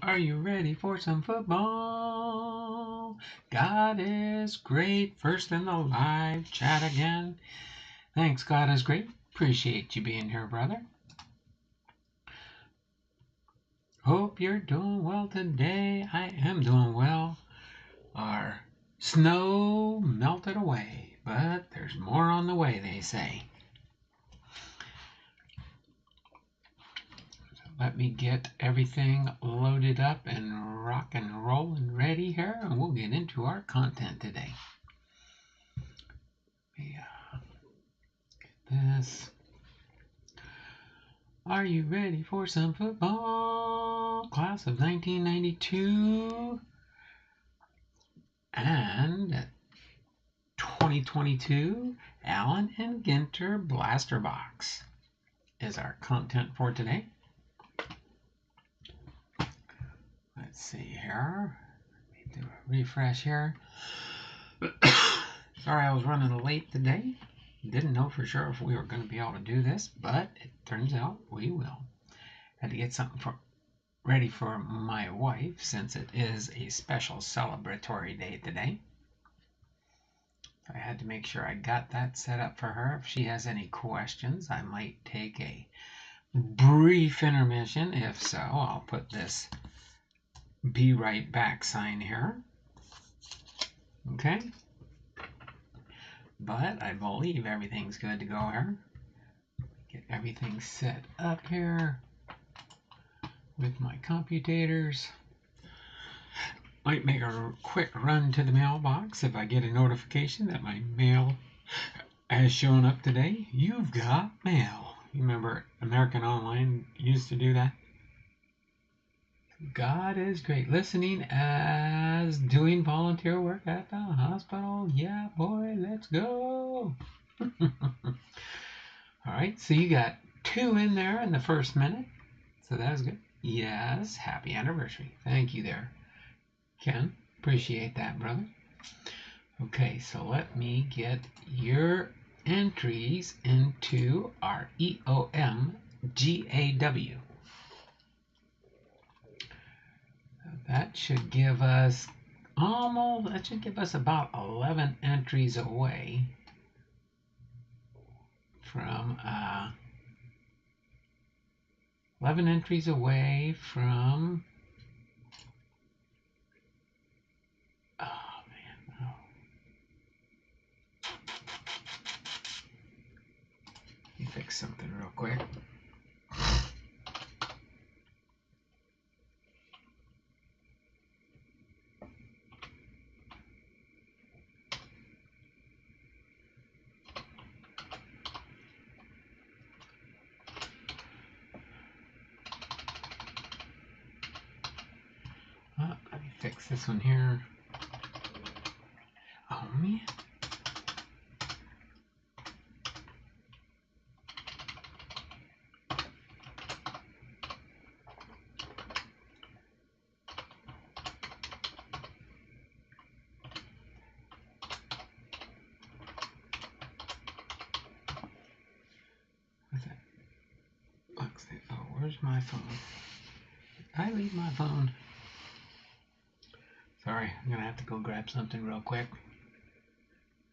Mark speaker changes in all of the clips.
Speaker 1: Are you ready for some football? God is great. First in the live chat again. Thanks, God is great. Appreciate you being here, brother. Hope you're doing well today. I am doing well. Our snow melted away, but there's more on the way, they say. Let me get everything loaded up and rock and roll and ready here, and we'll get into our content today. Yeah, get this. Are you ready for some football? Class of 1992 and 2022 Allen and Ginter Blaster Box is our content for today. Let's see here. Let me do a refresh here. Sorry I was running late today. Didn't know for sure if we were going to be able to do this, but it turns out we will. Had to get something ready for my wife since it is a special celebratory day today. I had to make sure I got that set up for her. If she has any questions, I might take a brief intermission. If so, I'll put this be right back sign here. Okay. But I believe everything's good to go here. Get everything set up here with my computators. Might make a quick run to the mailbox if I get a notification that my mail has shown up today. You've got mail. You remember American Online used to do that? God is great. Listening as doing volunteer work at the hospital. Yeah, boy, let's go. All right, so you got 2 in there in the first minute. So that was good. Yes, happy anniversary. Thank you there, Ken. Appreciate that, brother. Okay, so let me get your entries into our EOM GAW. That should give us about 11 entries away from 11 entries away from Let me fix something real quick. Let me fix this one here. Oh man. Where's my phone? Did I leave my phone? Sorry, I'm gonna have to go grab something real quick.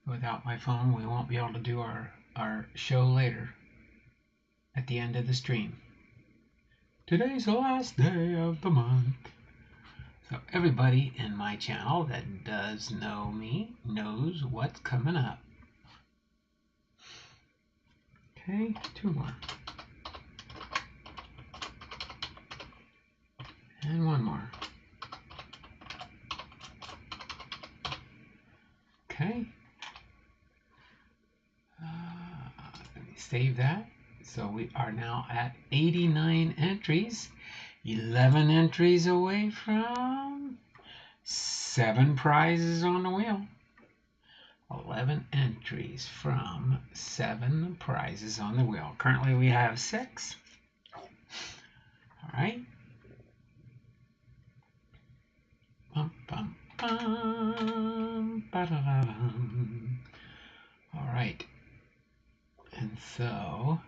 Speaker 1: Without my phone, we won't be able to do our show later at the end of the stream. Today's the last day of the month. So everybody in my channel that does know me knows what's coming up. Okay, 2 more. And 1 more. Okay. Let me save that. So we are now at 89 entries. 11 entries away from 7 prizes on the wheel. 11 entries from 7 prizes on the wheel. Currently we have 6. All right. Bum, bum, bum, ba-da-da-dum. All right. And so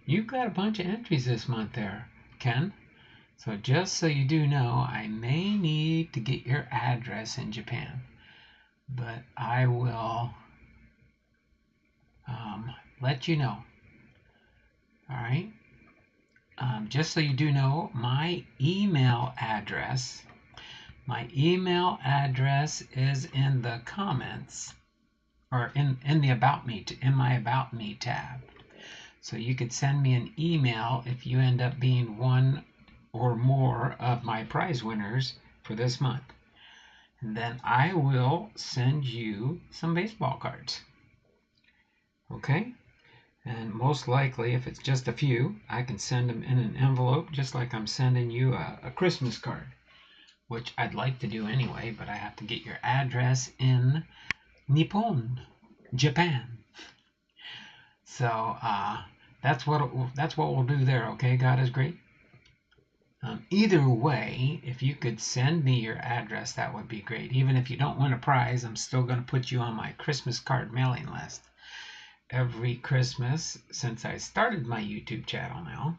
Speaker 1: you've got a bunch of entries this month there, Ken. So just so you do know, I may need to get your address in Japan, but I will let you know. All right. Just so you do know, my email address is in the comments, or in the About Me, in my About Me tab. So you could send me an email if you end up being one or more of my prize winners for this month. And then I will send you some baseball cards. Okay? And most likely, if it's just a few, I can send them in an envelope, just like I'm sending you a Christmas card, which I'd like to do anyway, but I have to get your address in Nippon, Japan. So that's what we'll do there. Okay, God is great. Either way, if you could send me your address, that would be great. Even if you don't win a prize, I'm still going to put you on my Christmas card mailing list every Christmas since I started my YouTube channel now.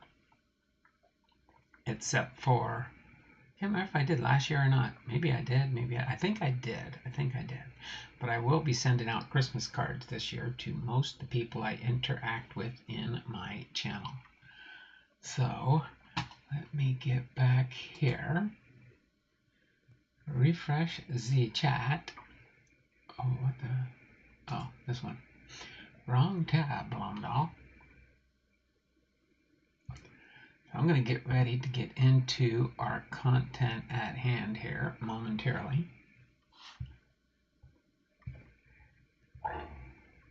Speaker 1: Except for, I can't remember if I did last year or not. Maybe I did. I think I did. But I will be sending out Christmas cards this year to most of the people I interact with in my channel. So let me get back here. Refresh the chat. Oh, what the? Oh, this one. Wrong tab, Blondell. I'm going to get ready to get into our content at hand here momentarily.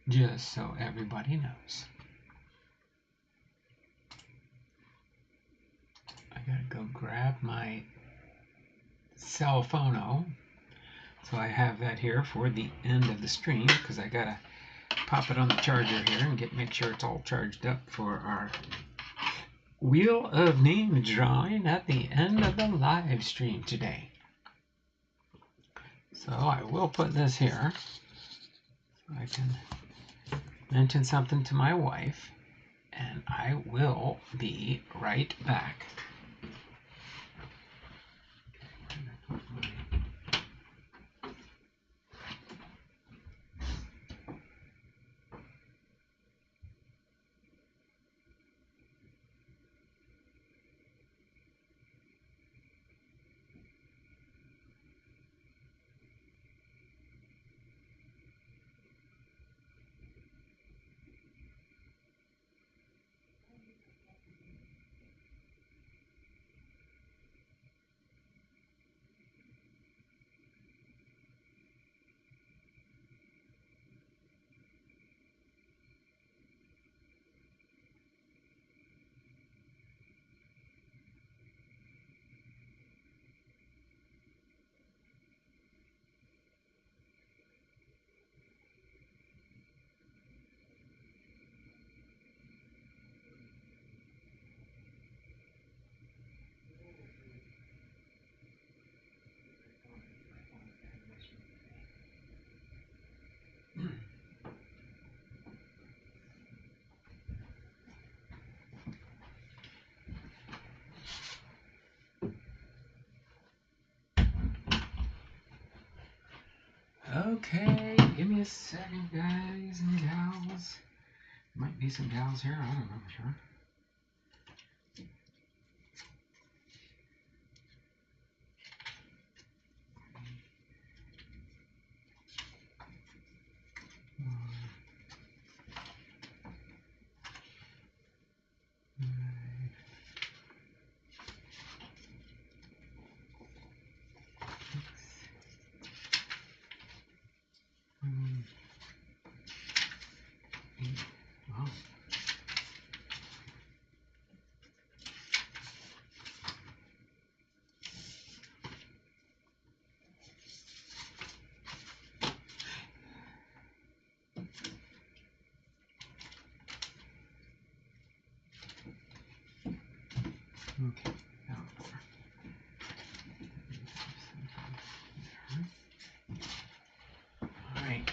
Speaker 1: Just so everybody knows. I gotta go grab my cell phone. So I have that here for the end of the stream because I gotta pop it on the charger here and make sure it's all charged up for our Wheel of Name drawing at the end of the live stream today. So I will put this here so I can mention something to my wife, and I will be right back. Okay, give me a second, guys and gals. Might be some gals here, I don't know for sure. Wow. Okay, now for all right.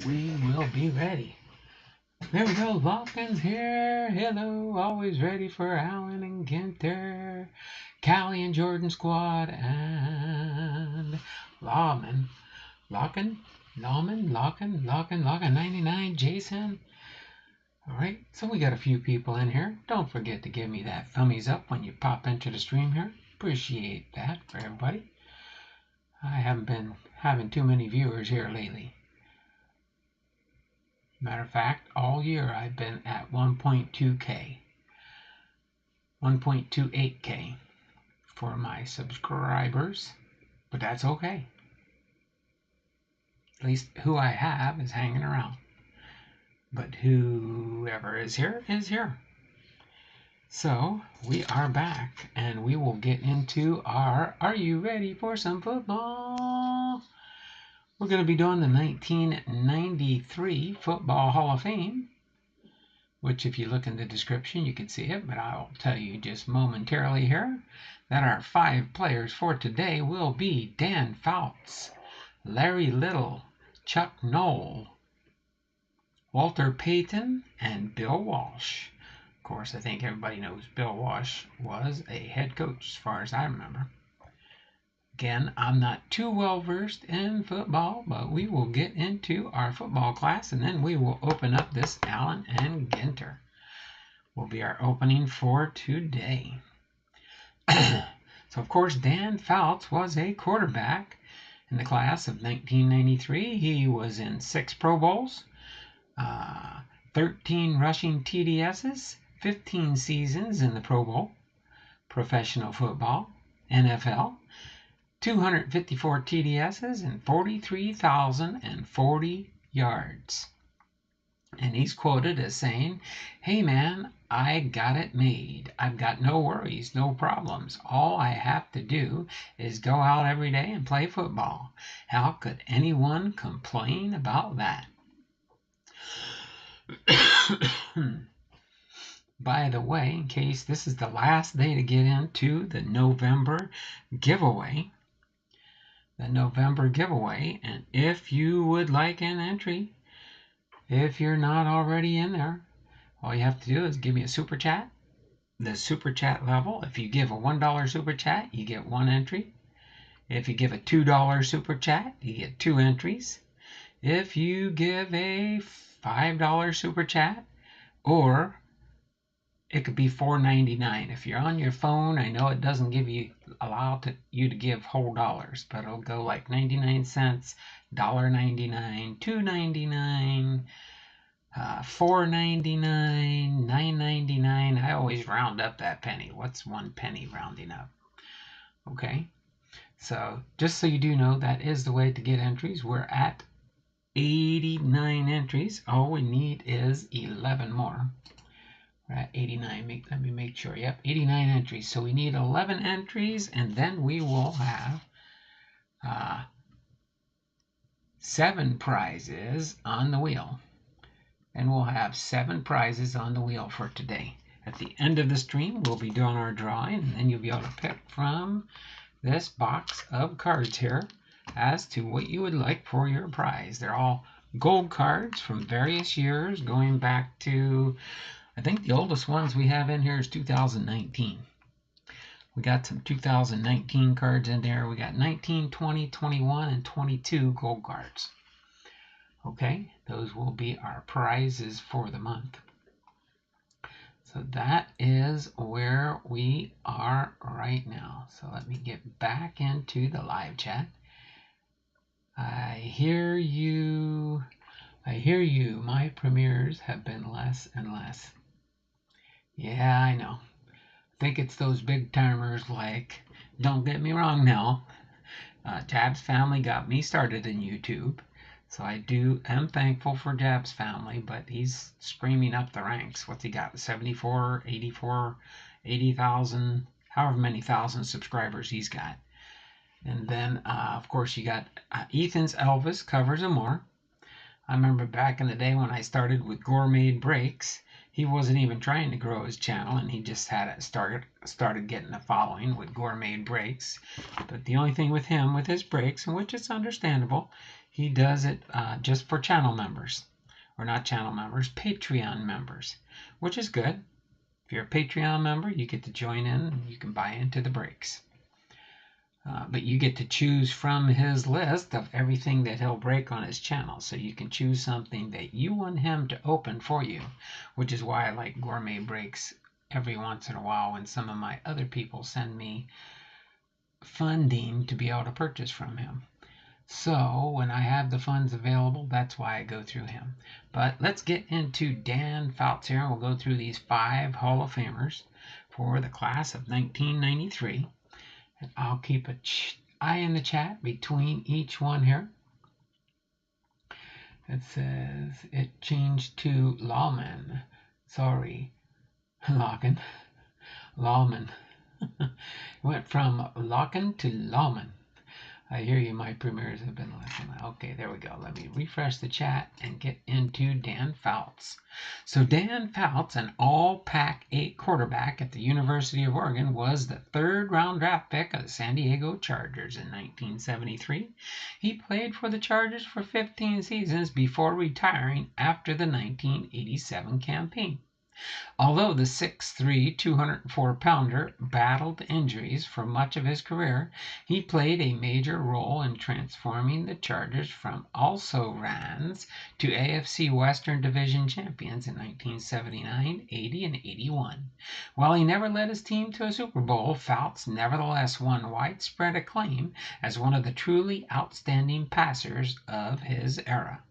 Speaker 1: We will be ready. There we go. Lawkins here. Hello. Always ready for Alan and Ginter. Callie and Jordan squad. And Lawman. Lawkin. 99. Jason. Alright, so we got a few people in here. Don't forget to give me that thumbs up when you pop into the stream here. Appreciate that for everybody. I haven't been having too many viewers here lately. Matter of fact, all year I've been at 1.2K, 1.28K for my subscribers, but that's okay. At least who I have is hanging around. But whoever is here is here. So we are back and we will get into our Are You Ready for Some Football? We're going to be doing the 1993 Football Hall of Fame, which if you look in the description you can see it, but I'll tell you just momentarily here that our 5 players for today will be Dan Fouts, Larry Little, Chuck Noll, Walter Peyton, and Bill Walsh. Of course, I think everybody knows Bill Walsh was a head coach as far as I remember. Again, I'm not too well versed in football, but we will get into our football class and then we will open up this Allen and Ginter. Will be our opening for today. So, of course, Dan Fouts was a quarterback in the class of 1993. He was in 6 Pro Bowls, 13 rushing TDSs, 15 seasons in the Pro Bowl, professional football, NFL, 254 TDSs, and 43,040 yards. And he's quoted as saying, "Hey man, I got it made. I've got no worries, no problems. All I have to do is go out every day and play football. How could anyone complain about that?" By the way, in case this is the last day to get into the November giveaway, and if you would like an entry, if you're not already in there, all you have to do is give me a super chat. The super chat level, if you give a $1 super chat, you get 1 entry. If you give a $2 super chat, you get 2 entries. If you give a $5 super chat, or it could be $4.99. If you're on your phone, I know it doesn't allow you to give whole dollars, but it'll go like 99 cents, $1.99, $2.99, $4.99, $9.99. I always round up that penny. What's 1 penny rounding up? Okay, so just so you do know, that is the way to get entries. We're at 89 entries. All we need is 11 more. We're at 89. Let me make sure. Yep, 89 entries. So we need 11 entries, and then we will have 7 prizes on the wheel. And we'll have 7 prizes on the wheel for today. At the end of the stream, we'll be doing our drawing, and then you'll be able to pick from this box of cards here as to what you would like for your prize. They're all gold cards from various years, going back to, I think the oldest ones we have in here is 2019. We got some 2019 cards in there. We got 19, 20, 21, and 22 gold cards. Okay, those will be our prizes for the month. So that is where we are right now. So let me get back into the live chat. I hear you. My premieres have been less and less. Yeah, I know. I think it's those big timers like, don't get me wrong now, Jab's family got me started in YouTube. So I am thankful for Jab's family, but he's screaming up the ranks. What's he got? 74, 84, 80,000, however many thousand subscribers he's got. And then, of course, you got Ethan's Elvis covers and more. I remember back in the day when I started with Gourmet Breaks, he wasn't even trying to grow his channel, and he just had it started getting a following with Gourmet Breaks. But the only thing with him, with his breaks, and which is understandable, he does it just for channel members. or not channel members, Patreon members, which is good. If you're a Patreon member, you get to join in and you can buy into the breaks. But you get to choose from his list of everything that he'll break on his channel. So you can choose something that you want him to open for you, which is why I like gourmet breaks every once in a while when some of my other people send me funding to be able to purchase from him. So when I have the funds available, that's why I go through him. But let's get into Dan Fouts here, and we'll go through these 5 Hall of Famers for the class of 1993. And I'll keep an eye in the chat between each one here. It says it changed to Lawman. Sorry, Locken. Lawman. Went from Locken to Lawman. I hear you, my premiers have been listening. Okay, there we go. Let me refresh the chat and get into Dan Fouts. So Dan Fouts, an all Pac-8 quarterback at the University of Oregon, was the 3rd round draft pick of the San Diego Chargers in 1973. He played for the Chargers for 15 seasons before retiring after the 1987 campaign. Although the 6'3", 204-pounder battled injuries for much of his career, he played a major role in transforming the Chargers from also-rans to AFC Western Division champions in 1979, 80, and 81. While he never led his team to a Super Bowl, Fouts nevertheless won widespread acclaim as one of the truly outstanding passers of his era.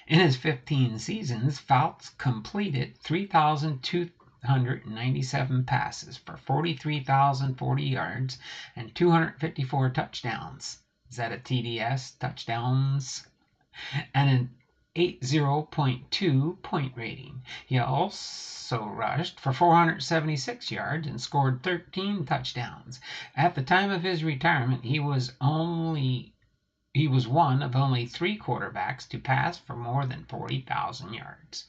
Speaker 1: In his 15 seasons, Fouts completed 3,297 passes for 43,040 yards and 254 touchdowns. Is that a TDS? Touchdowns? And an 80.2 point rating. He also rushed for 476 yards and scored 13 touchdowns. At the time of his retirement, he was one of only 3 quarterbacks to pass for more than 40,000 yards.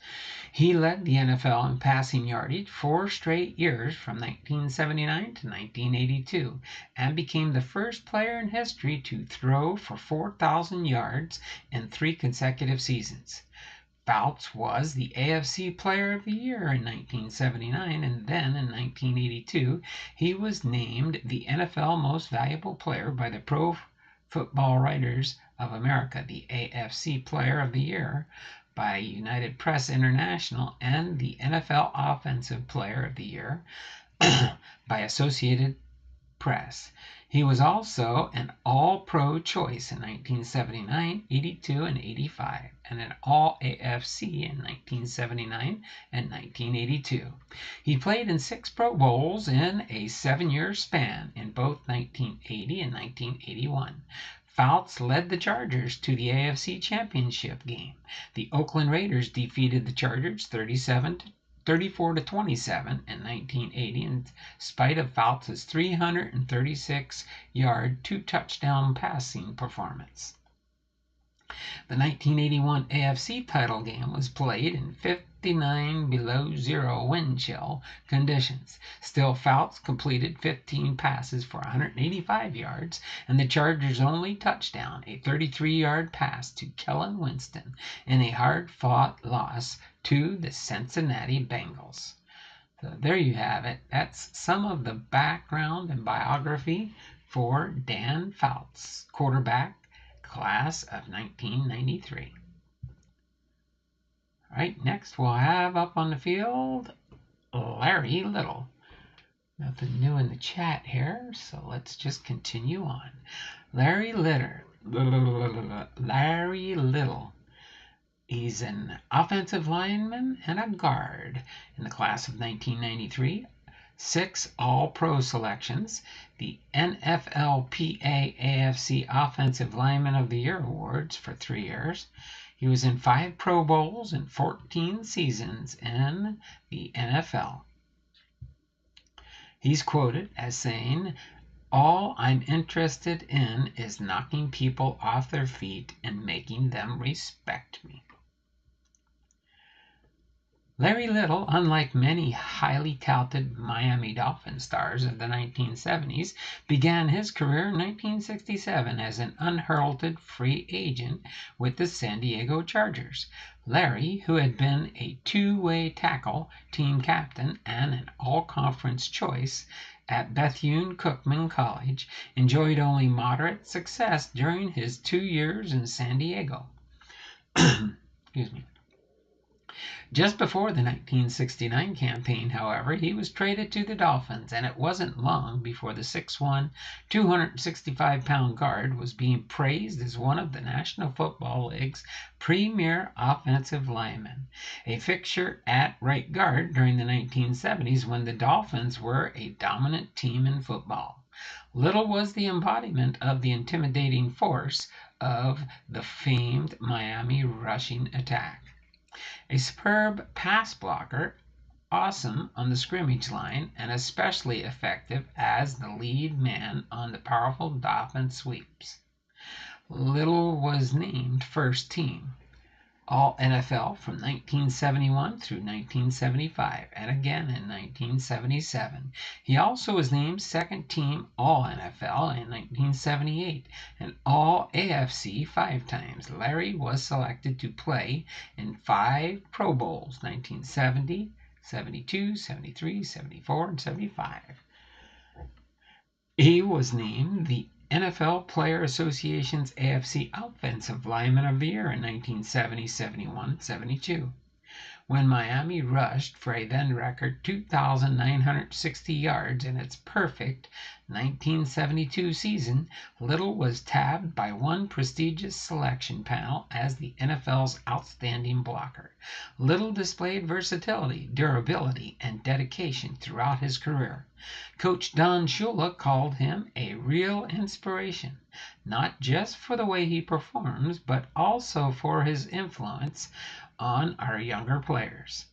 Speaker 1: He led the NFL in passing yardage 4 straight years from 1979 to 1982 and became the first player in history to throw for 4,000 yards in 3 consecutive seasons. Fouts was the AFC Player of the Year in 1979, and then in 1982 he was named the NFL Most Valuable Player by the Pro Football Writers of America, the AFC Player of the Year by United Press International, and the NFL Offensive Player of the Year by Associated Press. He was also an All-Pro choice in 1979, 82, and 85, and an All-AFC in 1979 and 1982. He played in 6 Pro Bowls in a 7-year span in both 1980 and 1981. Fouts led the Chargers to the AFC Championship game. The Oakland Raiders defeated the Chargers 34-27 in 1980 in spite of Fouts' 336-yard, 2-touchdown passing performance. The 1981 AFC title game was played in 59 below zero wind chill conditions. Still, Fouts completed 15 passes for 185 yards, and the Chargers' only touchdown, a 33-yard pass to Kellen Winston in a hard-fought loss to the Cincinnati Bengals. So there you have it. That's some of the background and biography for Dan Fouts, quarterback, class of 1993. All right, next we'll have up on the field Larry Little. Nothing new in the chat here, so let's just continue on. Larry Little. He's an offensive lineman and a guard in the class of 1993. 6 All-Pro selections, the NFLPA AFC Offensive Lineman of the Year awards for 3 years. He was in 5 Pro Bowls and 14 seasons in the NFL. He's quoted as saying, "All I'm interested in is knocking people off their feet and making them respect me." Larry Little, unlike many highly touted Miami Dolphin stars of the 1970s, began his career in 1967 as an unheralded free agent with the San Diego Chargers. Larry, who had been a two-way tackle, team captain, and an all-conference choice at Bethune-Cookman College, enjoyed only moderate success during his 2 years in San Diego. Excuse me. Just before the 1969 campaign, however, he was traded to the Dolphins, and it wasn't long before the 6'1", 265-pound guard was being praised as one of the National Football League's premier offensive linemen, a fixture at right guard during the 1970s when the Dolphins were a dominant team in football. Little was the embodiment of the intimidating force of the famed Miami rushing attack. A superb pass blocker, awesome on the scrimmage line, and especially effective as the lead man on the powerful Dolphin sweeps. Little was named first team All-NFL from 1971 through 1975, and again in 1977. He also was named second team All-NFL in 1978 and All-AFC 5 times. Larry was selected to play in 5 Pro Bowls, 1970, 72, 73, 74, and 75. He was named the NFL Player Association's AFC Offensive Lineman of the Year in 1970, 71, 72. When Miami rushed for a then record 2,960 yards in its perfect 1972 season, Little was tabbed by one prestigious selection panel as the NFL's outstanding blocker. Little displayed versatility, durability, and dedication throughout his career. Coach Don Shula called him a real inspiration, not just for the way he performs, but also for his influence on our younger players.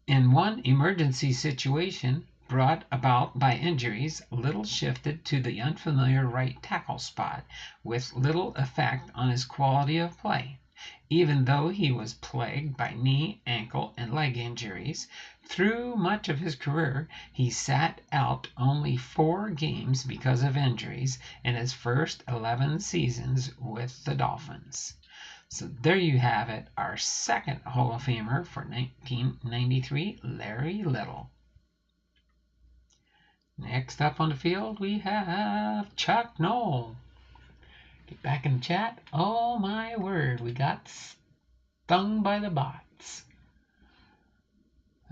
Speaker 1: In one emergency situation brought about by injuries, Little shifted to the unfamiliar right tackle spot with little effect on his quality of play. Even though he was plagued by knee, ankle, and leg injuries, through much of his career, he sat out only 4 games because of injuries in his first 11 seasons with the Dolphins. So there you have it, our second Hall of Famer for 1993, Larry Little. Next up on the field, we have Chuck Noll. Get back in the chat. Oh my word, we got stung by the bots.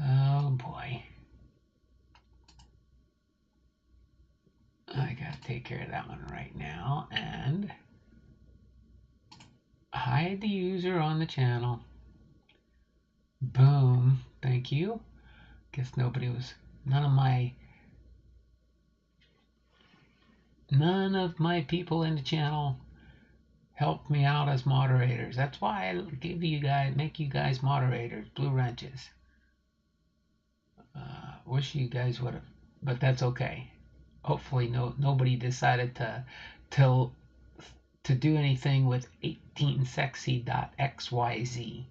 Speaker 1: Oh boy. I gotta take care of that one right now and hide the user on the channel. Boom. Thank you. Guess none of my people in the channel helped me out as moderators. That's why I make you guys moderators, blue wrenches. Wish you guys would have, but that's okay. Hopefully nobody decided to do anything with 18sexy.xyz.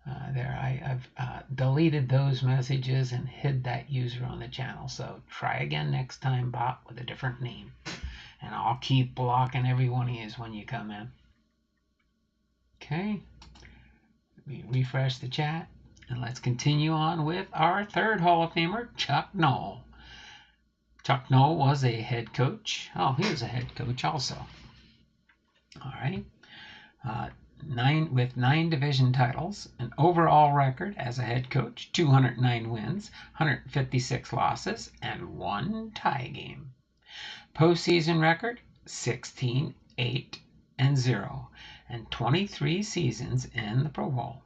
Speaker 1: I've deleted those messages and hid that user on the channel. So try again next time, bot, with a different name. And I'll keep blocking every one of you when you come in. Okay. Let me refresh the chat. And let's continue on with our third Hall of Famer, Chuck Noll. Chuck Noll was a head coach. Oh, he was a head coach also. All right. 9 division titles, an overall record as a head coach, 209 wins, 156 losses, and 1 tie game. Postseason record, 16, 8, and 0, and 23 seasons in the Pro Bowl.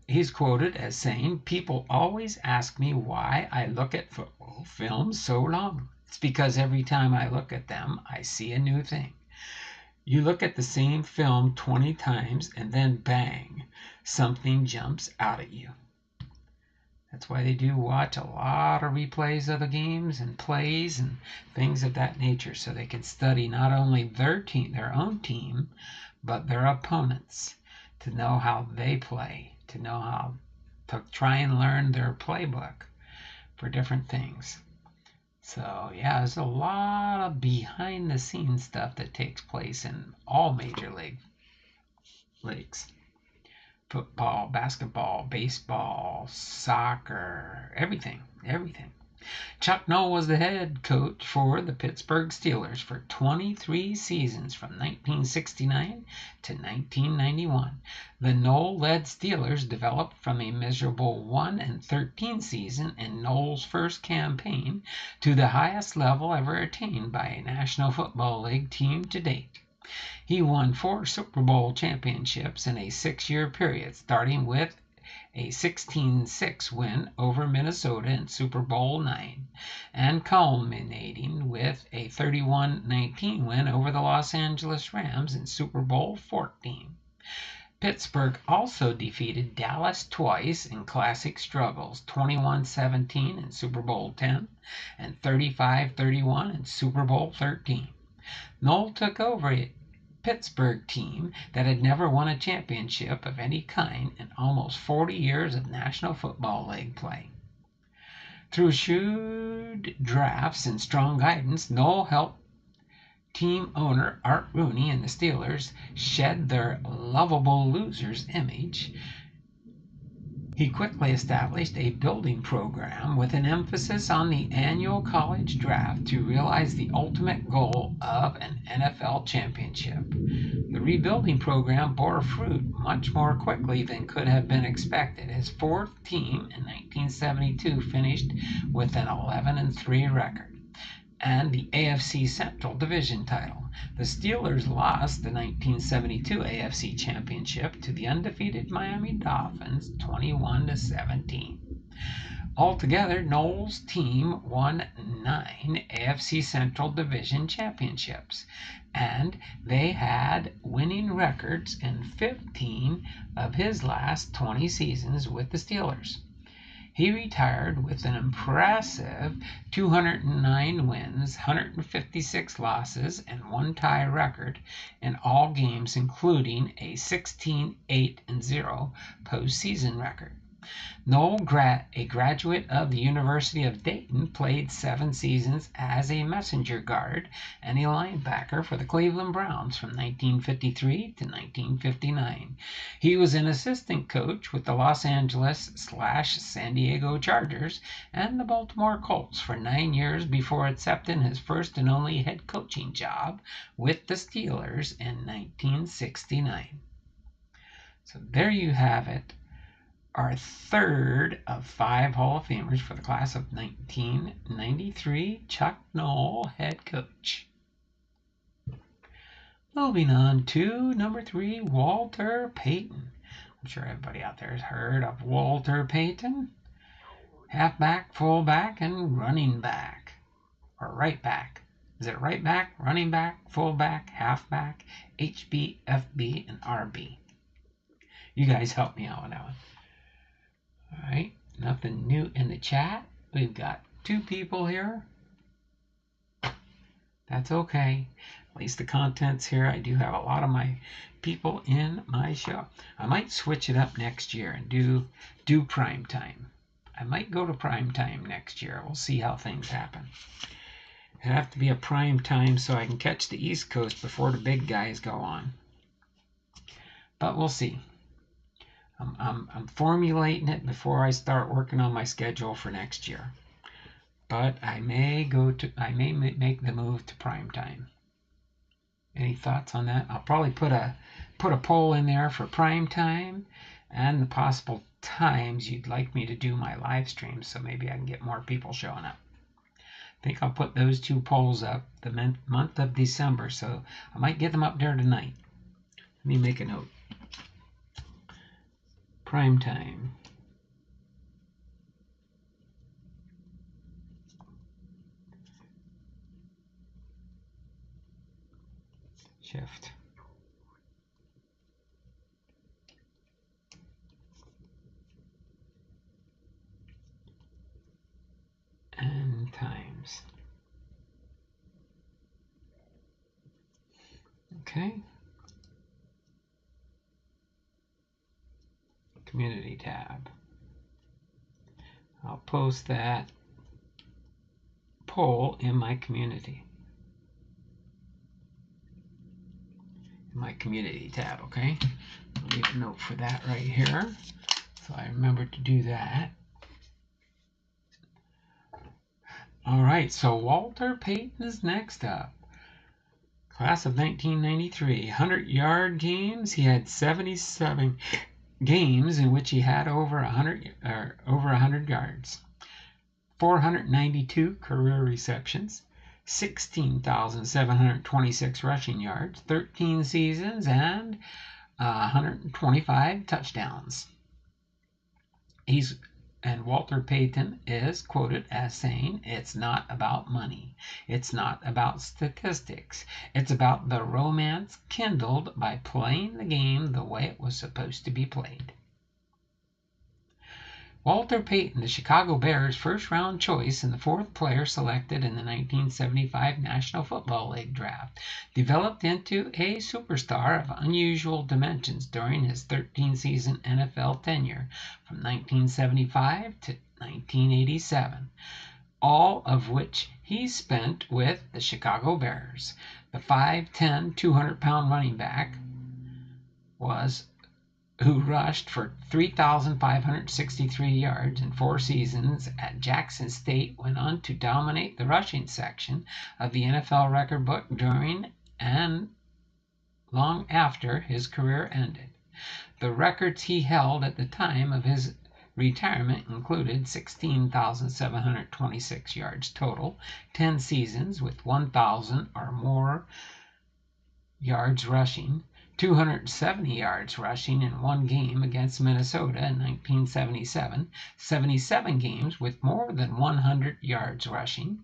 Speaker 1: He's quoted as saying, "People always ask me why I look at football films so long. It's because every time I look at them, I see a new thing. You look at the same film 20 times and then bang, something jumps out at you." That's why they do watch a lot of replays of the games and plays and things of that nature, so they can study not only their own team, but their opponents. to know how they play, to know how to try and learn their playbook for different things. So yeah, there's a lot of behind the scenes stuff that takes place in all major leagues. Football, basketball, baseball, soccer, everything. Chuck Noll was the head coach for the Pittsburgh Steelers for 23 seasons from 1969 to 1991. The Noll-led Steelers developed from a miserable 1-13 season in Noll's first campaign to the highest level ever attained by a National Football League team to date. He won 4 Super Bowl championships in a 6-year period, starting with a 16-6 win over Minnesota in Super Bowl IX, and culminating with a 31-19 win over the Los Angeles Rams in Super Bowl XIV. Pittsburgh also defeated Dallas twice in classic struggles, 21-17 in Super Bowl X and 35-31 in Super Bowl XIII. Noll took over a Pittsburgh team that had never won a championship of any kind in almost 40 years of National Football League play. Through shrewd drafts and strong guidance, Noll helped team owner Art Rooney and the Steelers shed their lovable losers image. He quickly established a building program with an emphasis on the annual college draft to realize the ultimate goal of an NFL championship. The rebuilding program bore fruit much more quickly than could have been expected. His fourth team in 1972 finished with an 11-3 record and the AFC Central Division title. The Steelers lost the 1972 AFC Championship to the undefeated Miami Dolphins 21-17. Altogether, Noll's team won 9 AFC Central Division championships, and they had winning records in 15 of his last 20 seasons with the Steelers. He retired with an impressive 209 wins, 156 losses, and 1 tie record in all games, including a 16-8-0 postseason record. Noll, a graduate of the University of Dayton, played 7 seasons as a messenger guard and a linebacker for the Cleveland Browns from 1953 to 1959. He was an assistant coach with the Los Angeles/San Diego Chargers and the Baltimore Colts for 9 years before accepting his first and only head coaching job with the Steelers in 1969. So there you have it. Our third of 5 Hall of Famers for the class of 1993, Chuck Noll, head coach. Moving on to number 3, Walter Peyton. I'm sure everybody out there has heard of Walter Peyton. Halfback, fullback, and running back. Or right back. Is it right back, running back, fullback, halfback, HB, FB, and RB? You guys help me out on that one. Alright, nothing new in the chat. We've got 2 people here. That's okay. At least the content's here. I do have a lot of my people in my show. I might switch it up next year and do prime time. I might go to prime time next year. We'll see how things happen. It'll have to be a prime time so I can catch the East Coast before the big guys go on. But we'll see. I'm formulating it before I start working on my schedule for next year. But I may make the move to prime time. Any thoughts on that? I'll probably put a poll in there for prime time and the possible times you'd like me to do my live streams, so maybe I can get more people showing up. I think I'll put those 2 polls up the month of December, so I might get them up there tonight. Let me make a note. Prime time. Shift. And times. Okay. Community tab. I'll post that poll in my community. In my community tab, okay? I'll leave a note for that right here. So I remember to do that. All right, so Walter Peyton is next up. Class of 1993, 100-yard games. He had 77 games in which he had over 100 yards. 492 career receptions, 16,726 rushing yards, 13 seasons, and 125 touchdowns. And Walter Payton is quoted as saying, "It's not about money. It's not about statistics. It's about the romance kindled by playing the game the way it was supposed to be played." Walter Payton, the Chicago Bears' first-round choice and the fourth player selected in the 1975 National Football League draft, developed into a superstar of unusual dimensions during his 13-season NFL tenure from 1975 to 1987, all of which he spent with the Chicago Bears. The 5'10", 200-pound running back who rushed for 3,563 yards in 4 seasons at Jackson State, went on to dominate the rushing section of the NFL record book during and long after his career ended. The records he held at the time of his retirement included 16,726 yards total, 10 seasons with 1,000 or more yards rushing, 270 yards rushing in 1 game against Minnesota in 1977, 77 games with more than 100 yards rushing,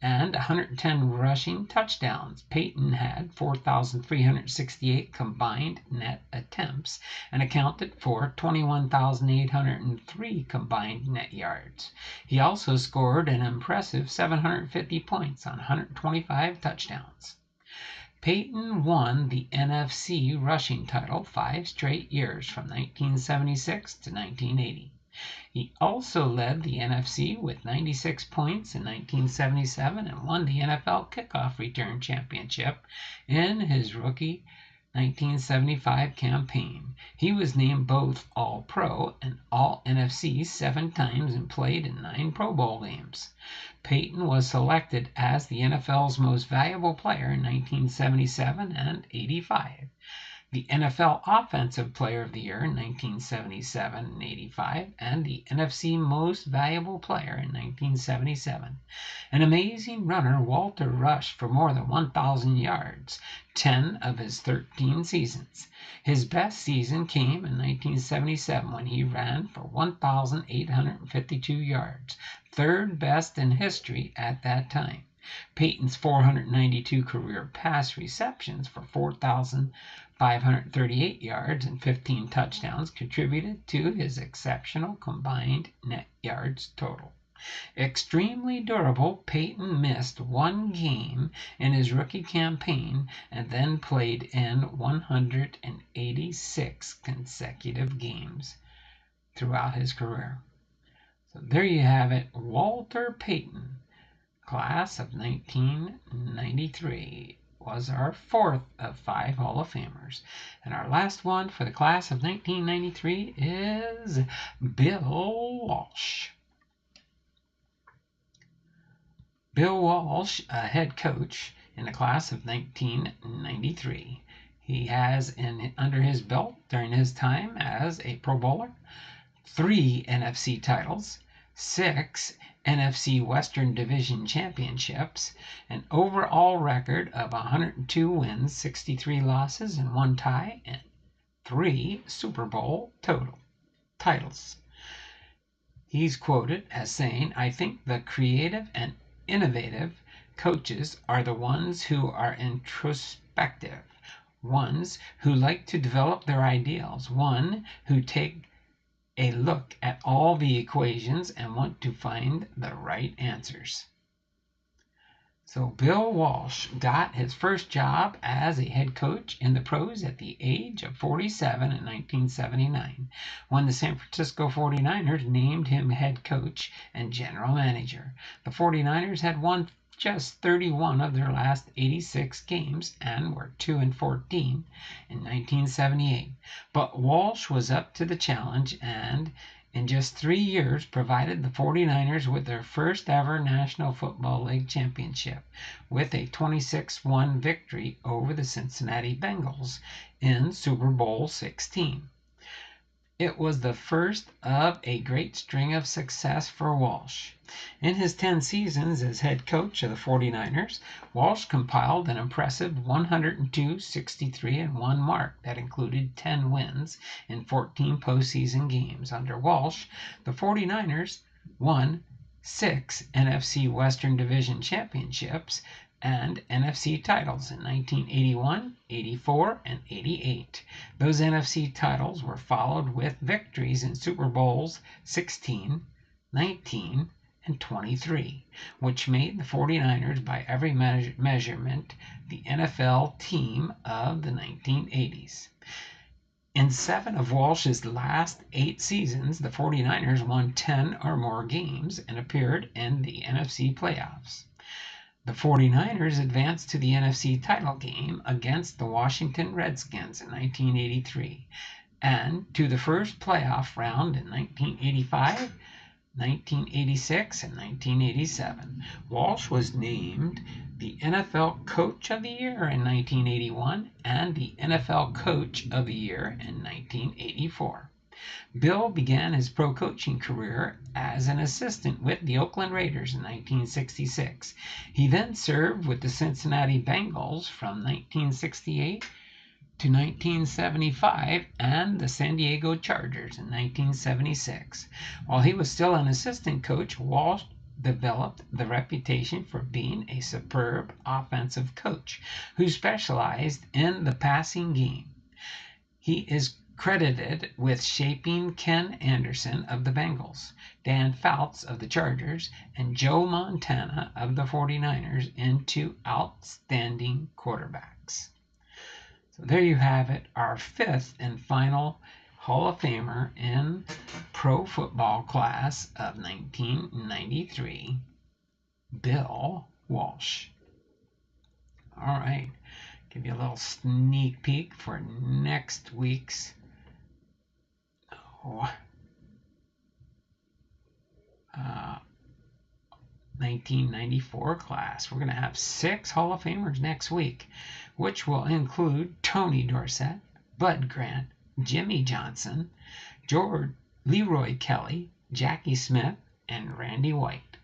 Speaker 1: and 110 rushing touchdowns. Peyton had 4,368 combined net attempts and accounted for 21,803 combined net yards. He also scored an impressive 750 points on 125 touchdowns. Peyton won the NFC rushing title 5 straight years from 1976 to 1980. He also led the NFC with 96 points in 1977 and won the NFL kickoff return championship in his rookie 1975 campaign. He was named both All-Pro and All-NFC 7 times and played in 9 Pro Bowl games. Peyton was selected as the NFL's most valuable player in 1977 and 85, the NFL Offensive Player of the Year in 1977 and 85, and the NFC Most Valuable Player in 1977. An amazing runner, Walter rushed for more than 1,000 yards, 10 of his 13 seasons. His best season came in 1977 when he ran for 1,852 yards, third best in history at that time. Peyton's 492 career pass receptions for 4,538 yards and 15 touchdowns contributed to his exceptional combined net yards total. Extremely durable, Peyton missed 1 game in his rookie campaign and then played in 186 consecutive games throughout his career. So there you have it, Walter Peyton, class of 1993, was our 4th of 5 Hall of Famers. And our last one for the class of 1993 is Bill Walsh. Bill Walsh, a head coach in the class of 1993. He has under his belt during his time as a Pro Bowler 3 NFC titles, 6 NFC Western Division championships, an overall record of 102 wins, 63 losses, and 1 tie, and 3 Super Bowl titles. He's quoted as saying, "I think the creative and innovative coaches are the ones who are introspective, ones who like to develop their ideals, one who take a look at all the equations and want to find the right answers." So Bill Walsh got his first job as a head coach in the pros at the age of 47 in 1979, when the San Francisco 49ers named him head coach and general manager. The 49ers had won just 31 of their last 86 games and were 2-14 in 1978. But Walsh was up to the challenge and in just 3 years provided the 49ers with their first ever National Football League championship with a 26-1 victory over the Cincinnati Bengals in Super Bowl 16. It was the first of a great string of success for Walsh. In his 10 seasons as head coach of the 49ers, Walsh compiled an impressive 102, 63, and 1 mark that included 10 wins in 14 postseason games. Under Walsh, the 49ers won 6 NFC Western Division championships and NFC titles in 1981, 84, and 88. Those NFC titles were followed with victories in Super Bowls 16, 19, and 23, which made the 49ers by every measurement the NFL team of the 1980s. In 7 of Walsh's last 8 seasons, the 49ers won 10 or more games and appeared in the NFC playoffs. The 49ers advanced to the NFC title game against the Washington Redskins in 1983 and to the first playoff round in 1985, 1986, and 1987. Walsh was named the NFL Coach of the Year in 1981 and the NFL Coach of the Year in 1984. Bill began his pro coaching career as an assistant with the Oakland Raiders in 1966. He then served with the Cincinnati Bengals from 1968 to 1975 and the San Diego Chargers in 1976. While he was still an assistant coach, Walsh developed the reputation for being a superb offensive coach who specialized in the passing game. He is credited with shaping Ken Anderson of the Bengals, Dan Fouts of the Chargers, and Joe Montana of the 49ers into outstanding quarterbacks. So there you have it, our 5th and final Hall of Famer in pro football class of 1993, Bill Walsh. All right, give you a little sneak peek for next week's 1994 class. We're going to have 6 Hall of Famers next week, which will include Tony Dorsett, Bud Grant, Jimmy Johnson, George Leroy Kelly, Jackie Smith, and Randy White.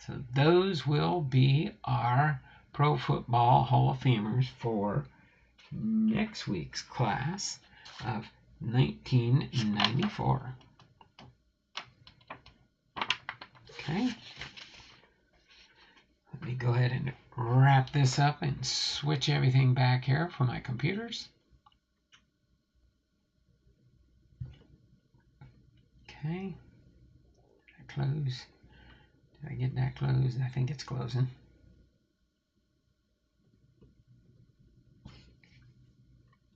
Speaker 1: So those will be our Pro Football Hall of Famers for next week's class of 1994. Okay. Let me go ahead and wrap this up and switch everything back here for my computers. Okay. Did I close? Did I get that closed? I think it's closing.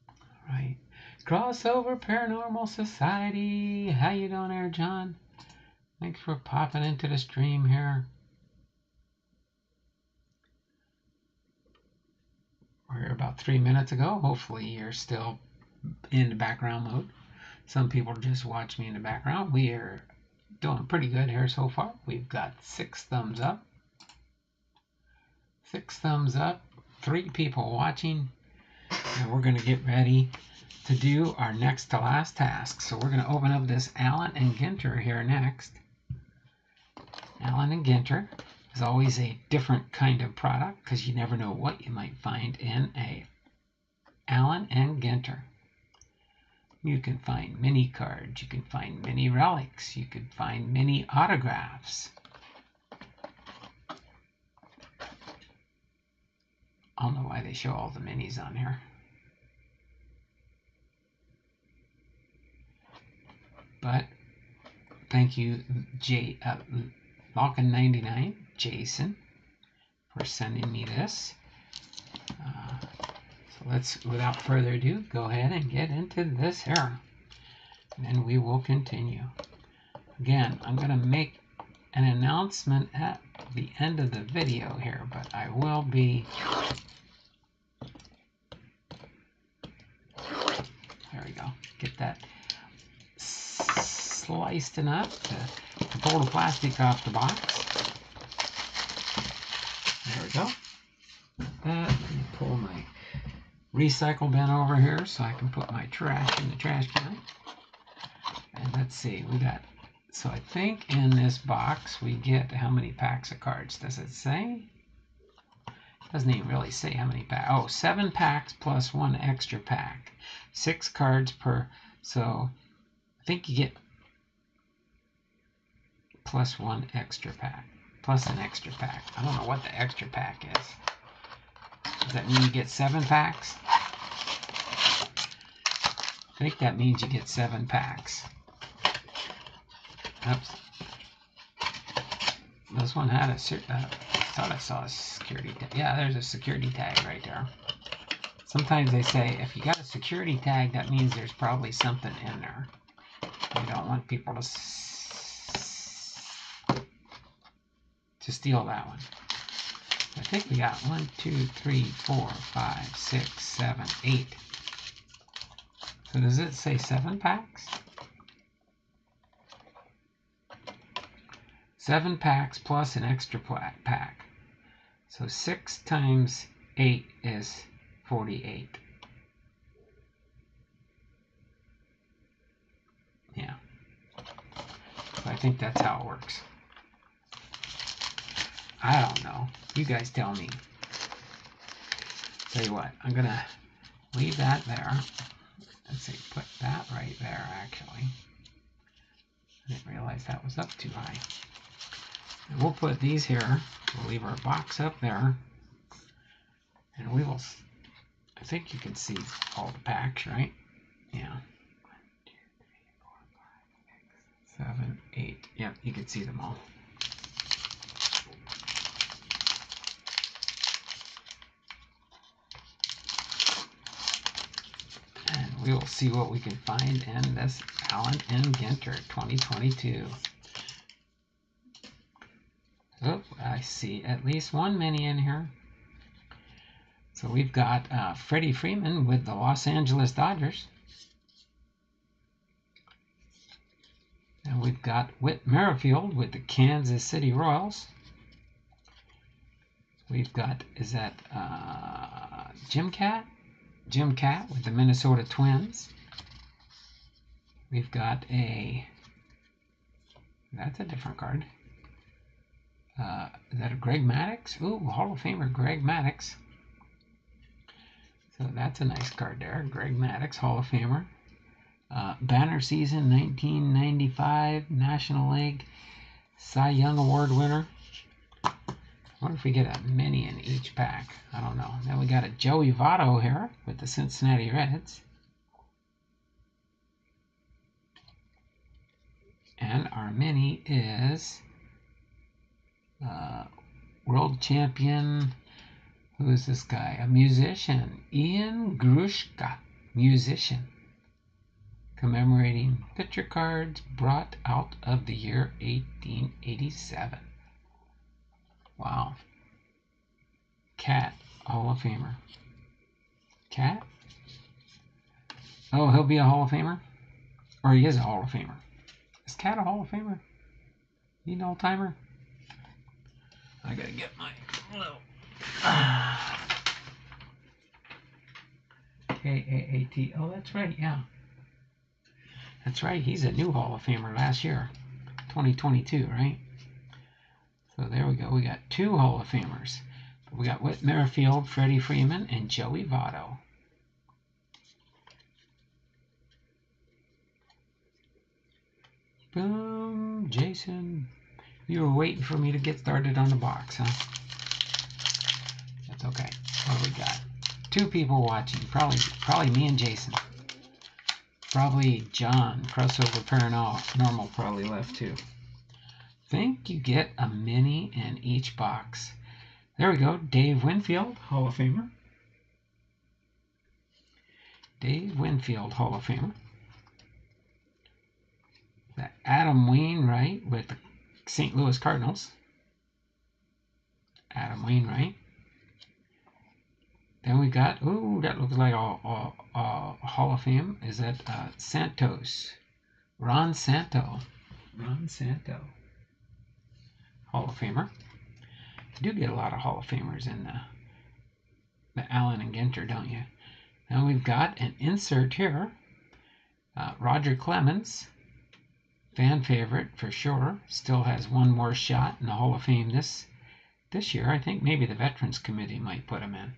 Speaker 1: All right. Crossover Paranormal Society. How you doing there, John? Thanks for popping into the stream here. We're here about 3 minutes ago. Hopefully you're still in the background mode. Some people just watch me in the background. We are doing pretty good here so far. We've got 6 thumbs up. 6 thumbs up. 3 people watching. And we're going to get ready to do our next to last task. So we're going to open up this Allen and Ginter here next. Allen and Ginter is always a different kind of product because you never know what you might find in a Allen and Ginter. You can find mini cards, you can find mini relics, you can find mini autographs. I don't know why they show all the minis on here. But thank you, Lockin99, Jason, for sending me this. So let's, without further ado, go ahead and get into this here. And then we will continue. Again, I'm going to make an announcement at the end of the video here, but I will be... There we go. Get that sliced enough to pull the plastic off the box. There we go. Let me pull my recycle bin over here so I can put my trash in the trash can. And let's see, we got, so I think in this box we get how many packs of cards? Does it say? Doesn't even really say how many packs. Oh, 7 packs plus 1 extra pack. 6 cards per, so I think you get plus 1 extra pack. Plus an extra pack. I don't know what the extra pack is. Does that mean you get 7 packs? I think that means you get 7 packs. Oops. This one had a, I thought I saw a security tag. Yeah, there's a security tag right there. Sometimes they say if you got a security tag, that means there's probably something in there. You don't want people to steal that one. I think we got 1, 2, 3, 4, 5, 6, 7, 8. So does it say 7 packs? 7 packs plus an extra pack. So 6 times 8 is 48. Yeah. So I think that's how it works. I don't know. You guys tell me. Tell you what, I'm going to leave that there. Let's see, put that right there, actually. I didn't realize that was up too high. And we'll put these here. We'll leave our box up there. And we will, I think you can see all the packs, right? Yeah. 1, 2, 3, 4, 5, 6, 7, 8. Yep, you can see them all. We will see what we can find in this Allen and Ginter 2022. Oh, I see at least one mini in here. So we've got Freddie Freeman with the Los Angeles Dodgers. And we've got Whit Merrifield with the Kansas City Royals. We've got, is that Jim Cat? Jim Cat with the Minnesota Twins. We've got a, that's a different card. Is that a Greg Maddux? Ooh, Hall of Famer Greg Maddux. So that's a nice card there. Greg Maddux, Hall of Famer. Banner season 1995 National League Cy Young Award winner. I wonder if we get a mini in each pack. I don't know. Then we got a Joey Votto here with the Cincinnati Reds. And our mini is world champion, who is this guy? A musician, Ian Grushka, musician. Commemorating picture cards brought out of the year 1887. Wow. Cat, Hall of Famer. Cat? Oh, he'll be a Hall of Famer? Or he is a Hall of Famer. Is Cat a Hall of Famer? He an old-timer? I gotta get my little... K-A-A-T. Oh, that's right, yeah. That's right, he's a new Hall of Famer last year. 2022, right? So there we go. We got 2 Hall of Famers. We got Whit Merrifield, Freddie Freeman, and Joey Votto. Boom, Jason. You were waiting for me to get started on the box, huh? That's okay. What do we got? 2 people watching. Probably me and Jason. Probably John, Crossover Paranormal, probably left too. Think you get a mini in each box. There we go. Dave Winfield, Hall of Famer. Dave Winfield, Hall of Famer. The Adam Wainwright with the St. Louis Cardinals. Adam Wainwright. Then we got, ooh, that looks like a Hall of Fame. Is that Santos? Ron Santo. Ron Santo. Hall of Famer. You do get a lot of Hall of Famers in the Allen and Ginter, don't you? Now we've got an insert here. Roger Clemens, fan favorite for sure. Still has one more shot in the Hall of Fame this year. I think maybe the Veterans Committee might put him in.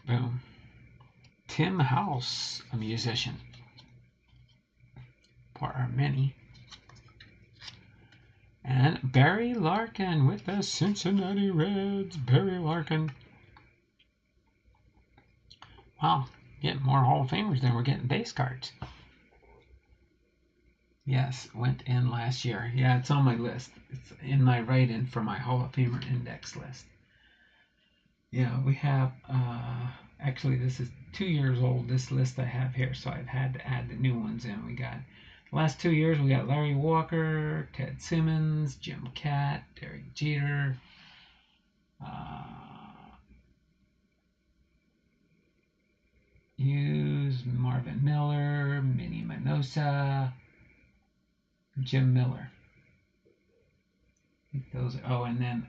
Speaker 1: Boom. Tim House, a musician. For our many. And Barry Larkin with the Cincinnati Reds. Barry Larkin. Wow, getting more Hall of Famers than we're getting base cards. Yes, went in last year. Yeah, it's on my list. It's in my write-in for my Hall of Famer index list. Yeah, we have, actually this is 2 years old, this list I have here, so I've had to add the new ones in. We got, the last 2 years, we got Larry Walker, Ted Simmons, Jim Catt, Derek Jeter, Hughes, Marvin Miller, Minnie Minosa, Jim Miller. I think those, and then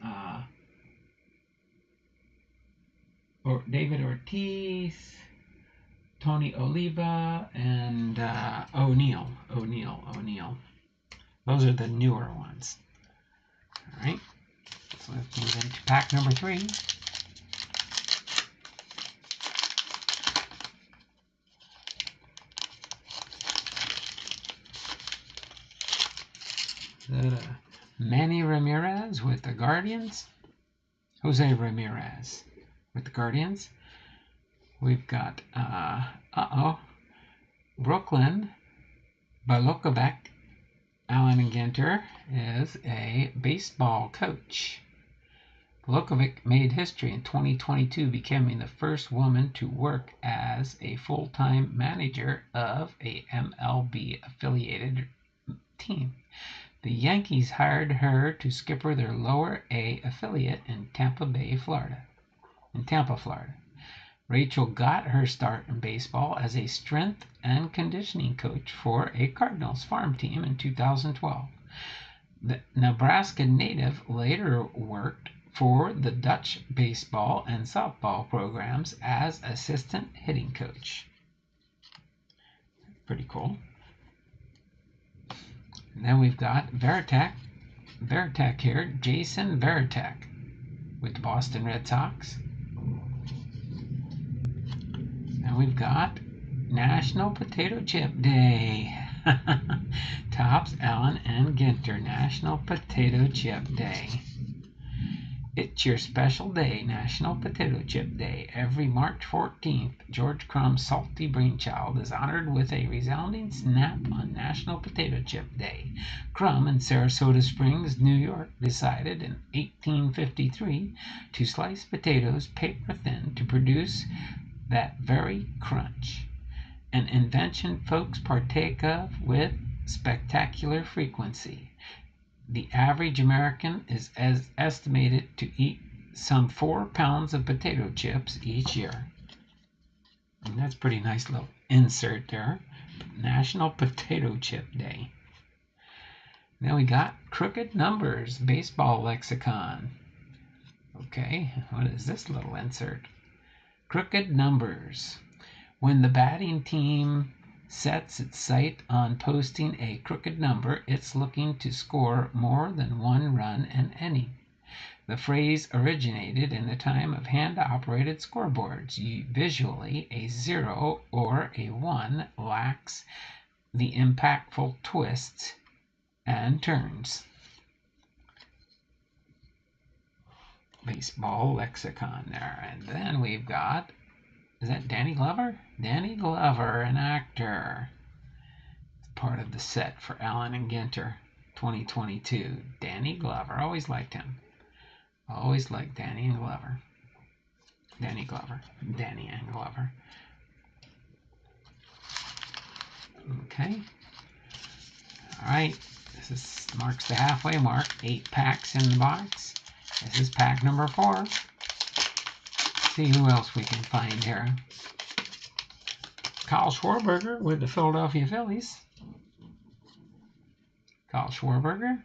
Speaker 1: David Ortiz, Tony Oliva, and O'Neill. Those are the newer ones. All right, so let's move into pack number 3. Manny Ramirez with the Guardians. Jose Ramirez with the Guardians. We've got, Brooklyn Balokovic. Allen and Ginter is a baseball coach. Balokovic made history in 2022, becoming the first woman to work as a full-time manager of a MLB-affiliated team. The Yankees hired her to skipper their lower A affiliate in Tampa, Florida. Rachel got her start in baseball as a strength and conditioning coach for a Cardinals farm team in 2012. The Nebraska native later worked for the Dutch baseball and softball programs as assistant hitting coach. Pretty cool. And then we've got Veritek here, Jason Veritek with the Boston Red Sox. And we've got National Potato Chip Day. Topps, Allen, and Ginter, National Potato Chip Day. It's your special day, National Potato Chip Day. Every March 14th, George Crumb's salty brainchild is honored with a resounding snap on National Potato Chip Day. Crumb in Sarasota Springs, New York, decided in 1853 to slice potatoes paper thin to produce that very crunch, an invention folks partake of with spectacular frequency. The average American is estimated to eat some 4 pounds of potato chips each year. And that's a pretty nice little insert there. National Potato Chip Day. Then we got Crooked Numbers, Baseball Lexicon. Okay, what is this little insert? Crooked numbers. When the batting team sets its sight on posting a crooked number, it's looking to score more than 1 run an inning. The phrase originated in the time of hand-operated scoreboards. Visually, a 0 or a 1 lacks the impactful twists and turns. Baseball lexicon there. And then we've got, is that Danny Glover? Danny Glover, an actor. It's part of the set for Allen and Ginter. 2022. Danny Glover. Always liked him. Always liked Danny and Glover. Danny Glover. Danny and Glover. Okay. All right. This marks the halfway mark. 8 packs in the box. This is pack number 4. See who else we can find here. Kyle Schwarberger with the Philadelphia Phillies. Kyle Schwarberger.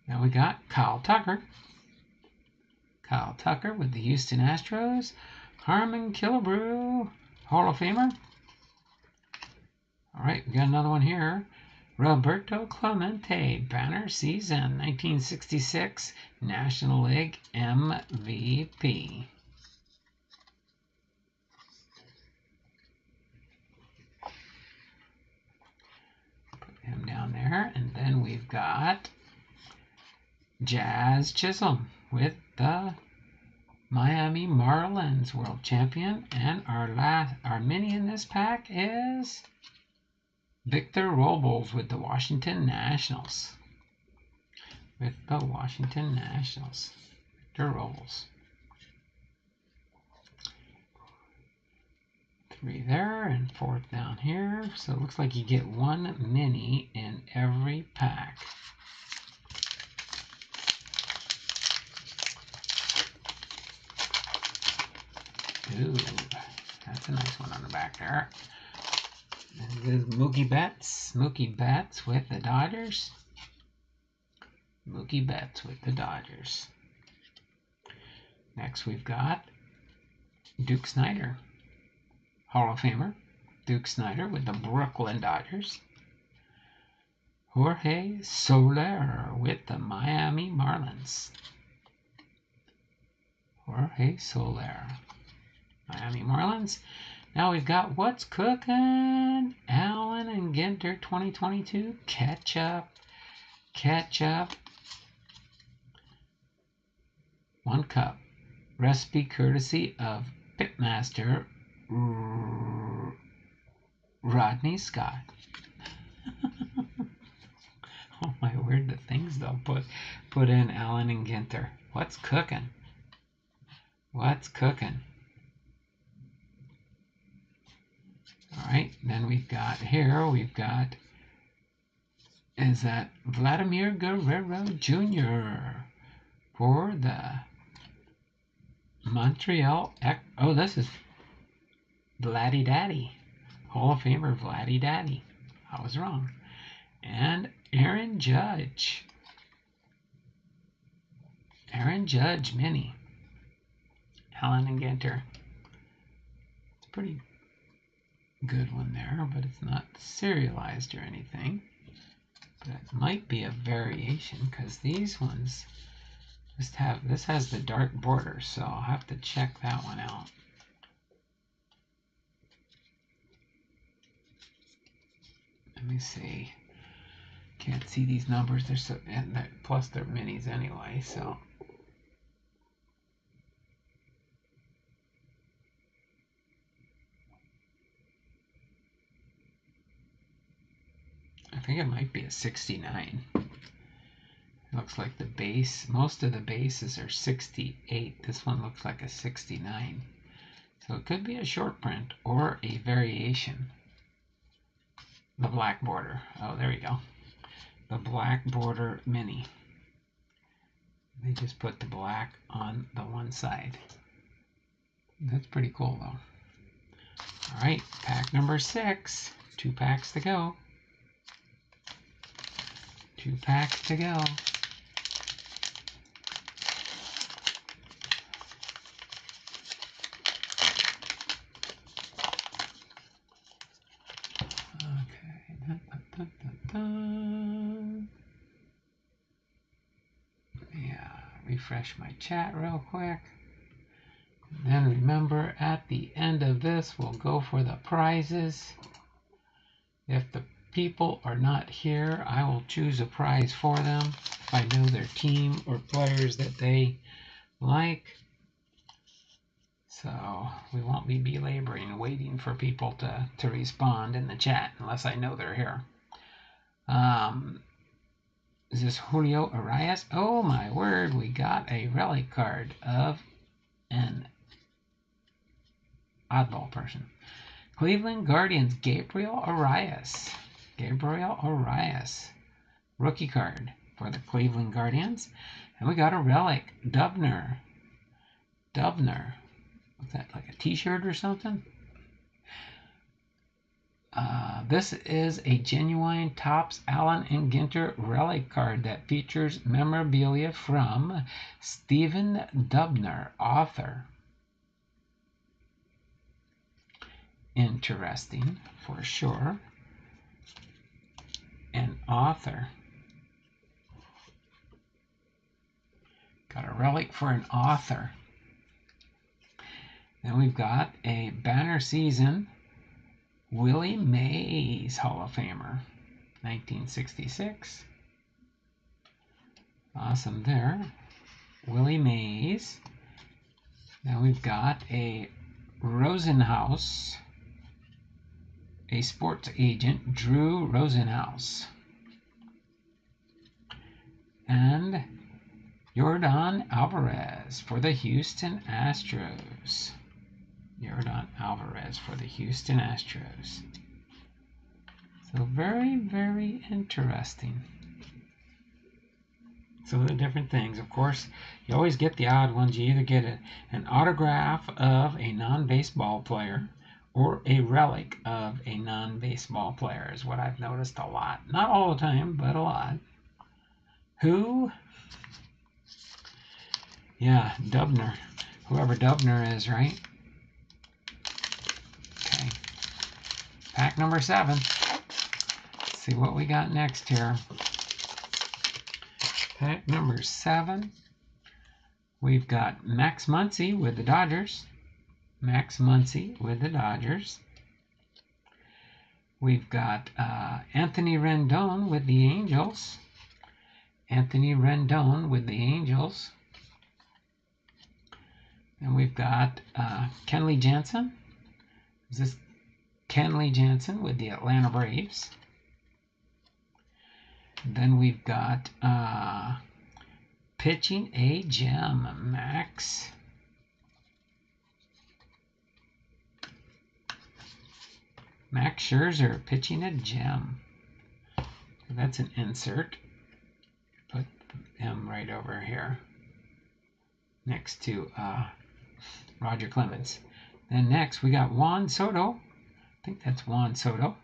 Speaker 1: Now we got Kyle Tucker. Kyle Tucker with the Houston Astros. Harmon Killebrew, Hall of Famer. All right, we got another one here. Roberto Clemente, banner season 1966 National League MVP. Put him down there, and then we've got Jazz Chisholm with the Miami Marlins world champion, and our mini in this pack is Victor Robles with the Washington Nationals. With the Washington Nationals. Victor Robles. 3 there and 4th down here. So it looks like you get 1 mini in every pack. Ooh, that's a nice one on the back there. This is Mookie Betts with the Dodgers. Mookie Betts with the Dodgers. Next we've got Duke Snider, Hall of Famer. Duke Snider with the Brooklyn Dodgers. Jorge Soler with the Miami Marlins. Jorge Soler, Miami Marlins. Now we've got What's Cooking? Allen and Ginter 2022 Ketchup. 1 cup. Recipe courtesy of Pitmaster Rodney Scott. Oh my word, the things they'll put in Allen and Ginter. What's cooking? What's cooking? All right, then we've got is that Vladimir Guerrero Jr. for the Montreal. Oh, this is Vladdy Daddy, Hall of Famer Vladdy Daddy. I was wrong. And Aaron Judge mini. Allen and Ginter. It's a pretty good one there, but it's not serialized or anything. But it might be a variation because these ones this has the dark border, so I'll have to check that one out. Let me see. Can't see these numbers. They're so, and plus they're minis anyway, so. I think it might be a 69. It looks like the base, most of the bases are 68. This one looks like a 69. So it could be a short print or a variation. The black border. Oh, there you go. The black border mini. They just put the black on the one side. That's pretty cool though. All right, pack number 6. 2 packs to go. 2 packs to go. Okay. Yeah, refresh my chat real quick. Then remember, at the end of this, we'll go for the prizes. If the people are not here, I will choose a prize for them if I know their team or players that they like. So we won't be belaboring waiting for people to respond in the chat unless I know they're here. Is this Julio Arias? Oh my word, we got a relic card of an oddball person. Cleveland Guardians, Gabriel Arias. Gabriel Arias. Rookie card for the Cleveland Guardians. And we got a relic, Dubner. Dubner. What's that, like a t-shirt or something? This is a genuine Topps Allen and Ginter relic card that features memorabilia from Stephen Dubner, author. Interesting, for sure. An author. Got a relic for an author. Then we've got a banner season Willie Mays Hall of Famer, 1966. Awesome there. Willie Mays. Then we've got a Rosenhaus, a sports agent, Drew Rosenhaus. And Yordan Alvarez for the Houston Astros. Yordan Alvarez for the Houston Astros. So very, very interesting. Some of the different things. Of course, you always get the odd ones. You either get an autograph of a non-baseball player or a relic of a non-baseball player is what I've noticed a lot. Not all the time, but a lot. Who? Yeah, Dubner. Whoever Dubner is, right? Okay. Pack number 7. Let's see what we got next here. Pack number 7. We've got Max Muncy with the Dodgers. Max Muncy with the Dodgers. We've got Anthony Rendon with the Angels. Anthony Rendon with the Angels. And we've got Kenley Jansen. Is this Kenley Jansen with the Atlanta Braves? Then we've got pitching a gem, Max. Max Scherzer pitching a gem. That's an insert. Put him right over here next to Roger Clemens. Then next we got Juan Soto. I think that's Juan Soto.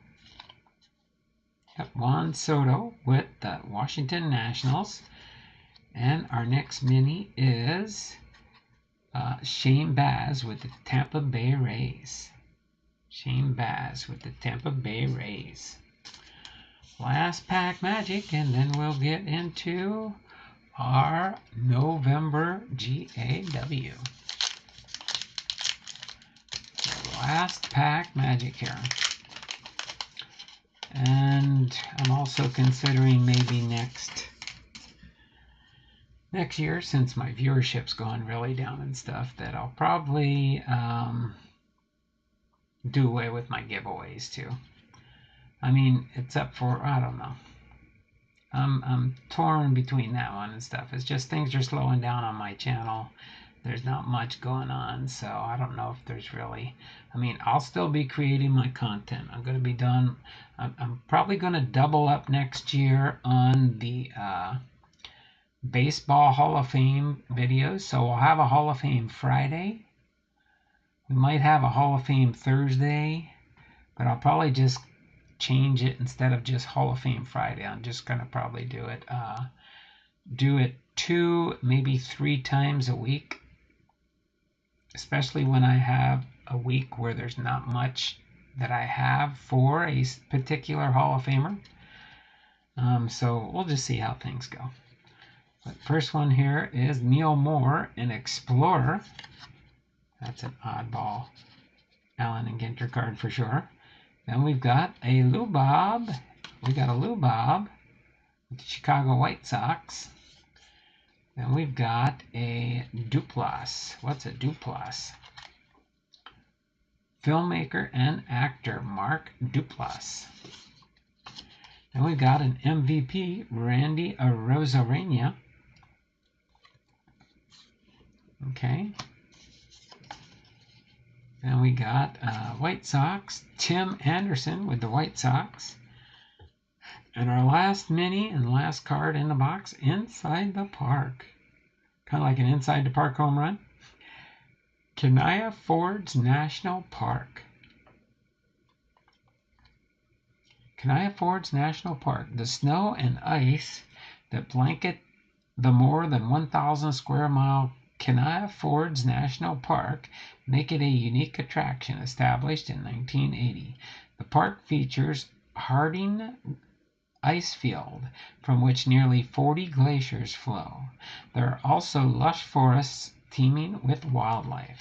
Speaker 1: Got Juan Soto with the Washington Nationals. And our next mini is Shane Baz with the Tampa Bay Rays. Shane Baz with the Tampa Bay Rays. Last pack magic, and then we'll get into our November GAW. The last pack magic here. And I'm also considering maybe next year, since my viewership's gone really down and stuff, that I'll probably do away with my giveaways too. I mean, it's up for, I don't know. I'm torn between that one and stuff. It's just things are slowing down on my channel. There's not much going on, so I don't know if there's really, I mean, I'll still be creating my content. I'm going to be done. I'm probably going to double up next year on the Baseball Hall of Fame videos. So we'll have a Hall of Fame Friday. We might have a Hall of Fame Thursday, but I'll probably just change it. Instead of just Hall of Fame Friday, I'm just going to probably do it 2, maybe 3 times a week, especially when I have a week where there's not much that I have for a particular Hall of Famer. So we'll just see how things go. But first one here is Neil Moore, an Explorer. That's an oddball Allen and Ginter card for sure. Then we've got a Lou Bob. We got a Lou Bob with the Chicago White Sox. Then we've got a Duplass. What's a Duplass? Filmmaker and actor Mark Duplass. Then we got an MVP, Randy Arozarena. Okay. Then we got White Sox, Tim Anderson with the White Sox. And our last mini and last card in the box, Inside the Park. Kind of like an Inside the Park home run. Kenai Ford's National Park. Kenai Ford's National Park. The snow and ice that blanket the more than 1,000 square mile Kenai Ford's National Park make it a unique attraction established in 1980. The park features Harding ice field from which nearly 40 glaciers flow. There are also lush forests teeming with wildlife.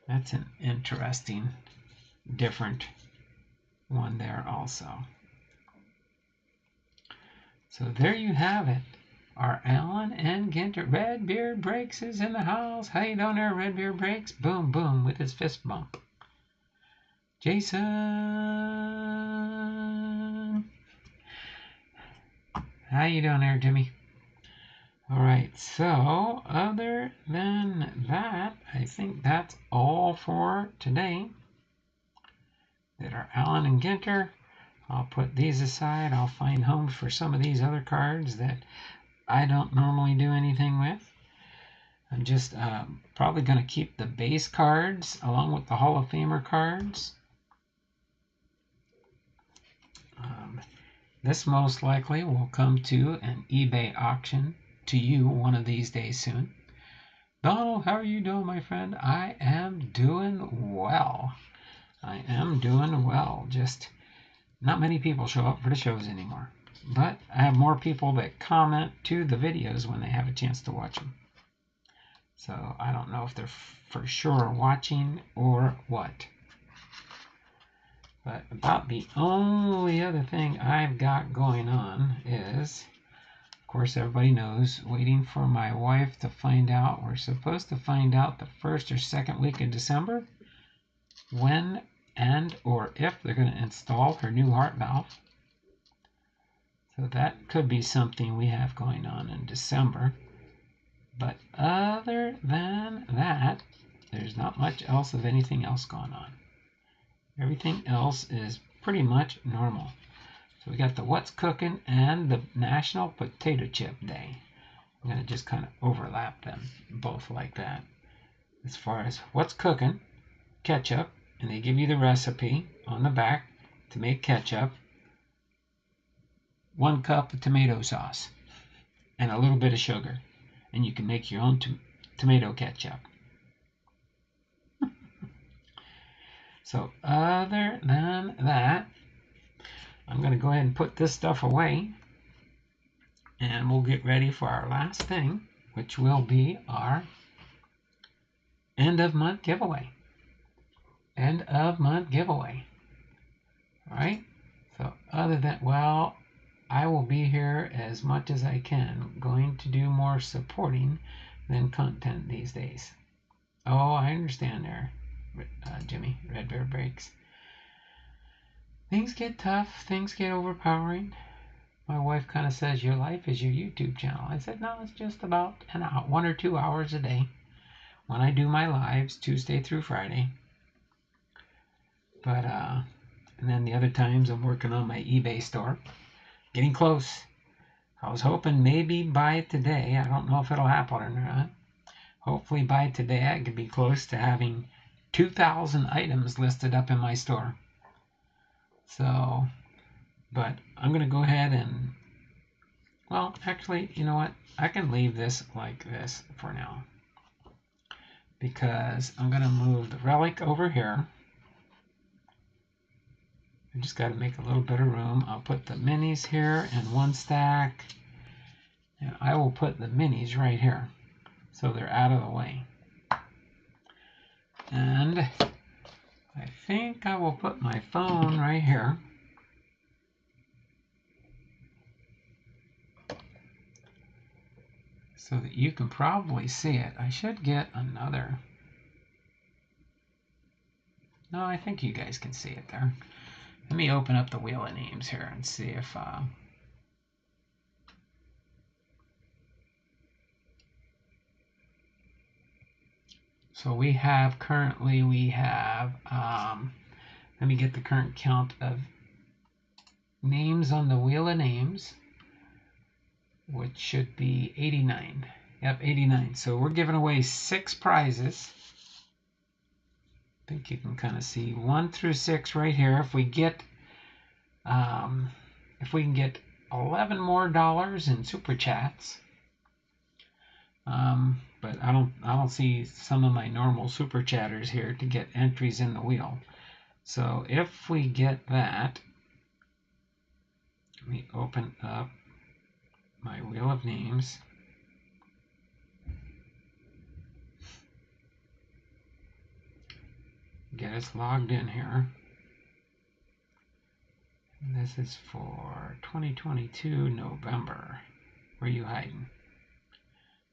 Speaker 1: That's an interesting, different one there also. So there you have it. Our Allen and Ginter. Redbeard Breaks is in the house. How you doing there, Redbeard Breaks? Boom, boom, with his fist bump. Jason. How you doing there, Jimmy? All right, so other than that, I think that's all for today. That are Allen and Ginter. I'll put these aside. I'll find homes for some of these other cards that I don't normally do anything with. I'm just probably going to keep the base cards along with the Hall of Famer cards. This most likely will come to an eBay auction to you one of these days soon. Donald, how are you doing, my friend? I am doing well. I am doing well. Just not many people show up for the shows anymore. But I have more people that comment to the videos when they have a chance to watch them. So I don't know if they're for sure watching or what. But about the only other thing I've got going on is, of course, everybody knows, waiting for my wife to find out. We're supposed to find out the first or second week in December when and or if they're going to install her new heart valve. So that could be something we have going on in December. But other than that, there's not much else of anything else going on. Everything else is pretty much normal. So we got the What's Cooking and the National Potato Chip Day. I'm going to just kind of overlap them both like that. As far as what's cooking, ketchup, and they give you the recipe on the back to make ketchup. 1 cup of tomato sauce and a little bit of sugar. And you can make your own tomato ketchup. So other than that, I'm going to go ahead and put this stuff away. And we'll get ready for our last thing, which will be our end of month giveaway. End of month giveaway. All right? So other than, well, I will be here as much as I can, going to do more supporting than content these days. Oh, I understand there, Jimmy, Red Bear Breaks. Things get tough, things get overpowering. My wife kind of says, your life is your YouTube channel. I said, no, it's just about 1 or 2 hours a day when I do my lives, Tuesday through Friday. But, and then the other times I'm working on my eBay store. Getting close. I was hoping maybe by today, I don't know if it'll happen or not. Hopefully by today I could be close to having 2,000 items listed up in my store. So, but I'm going to go ahead and, well, actually, you know what? I can leave this like this for now. Because I'm going to move the relic over here. I just got to make a little bit of room. I'll put the minis here in one stack. And I will put the minis right here. So they're out of the way. And I think I will put my phone right here. So that you can probably see it. I should get another. No, I think you guys can see it there. Let me open up the wheel of names here and see if so we have currently let me get the current count of names on the wheel of names, which should be 89. Yep, 89. So we're giving away 6 prizes. I think you can kind of see 1 through 6 right here. If we can get $11 more in super chats, but I don't see some of my normal super chatters here to get entries in the wheel. So if we get that, let me open up my wheel of names. Get us logged in here. And this is for 2022 November. Where are you hiding?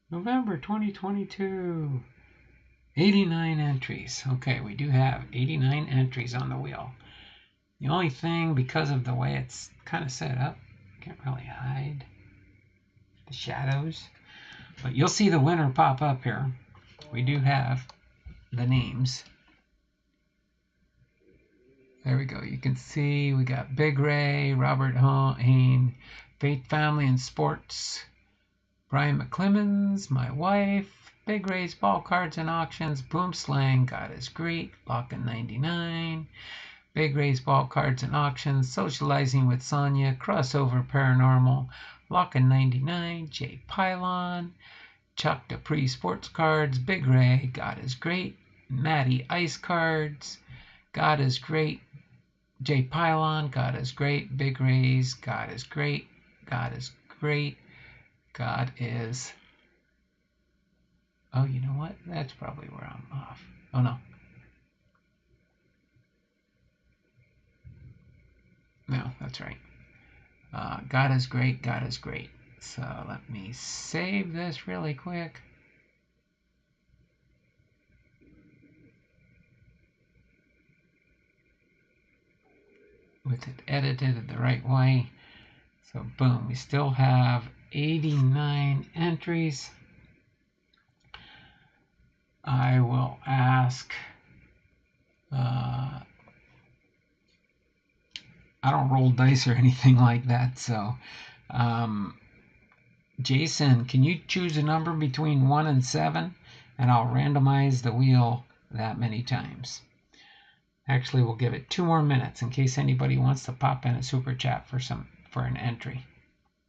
Speaker 1: November 2022. 89 entries. Okay, we do have 89 entries on the wheel. The only thing, because of the way it's kind of set up, can't really hide the shadows. But you'll see the winner pop up here. We do have the names. There we go. You can see we got Big Ray, Robert Hain, Faith Family and Sports, Brian McClemens, my wife, Big Ray's Ball Cards and Auctions, Boom Slang, God is Great, Lockin' 99, Big Ray's Ball Cards and Auctions, Socializing with Sonia, Crossover Paranormal, Lockin' 99, Jay Pylon, Chuck Dupree Sports Cards, Big Ray, God is Great, Maddie Ice Cards, God is Great, Jay Pylon, God is Great, Big Ray's, God is Great, God is Great, God is... Oh, you know what? That's probably where I'm off. Oh, no. No, that's right. God is Great, God is Great. So let me save this really quick. With it edited the right way. So boom, we still have 89 entries. I will ask, I don't roll dice or anything like that, so Jason, can you choose a number between 1 and 7, and I'll randomize the wheel that many times. Actually, we'll give it 2 more minutes in case anybody wants to pop in a super chat for an entry.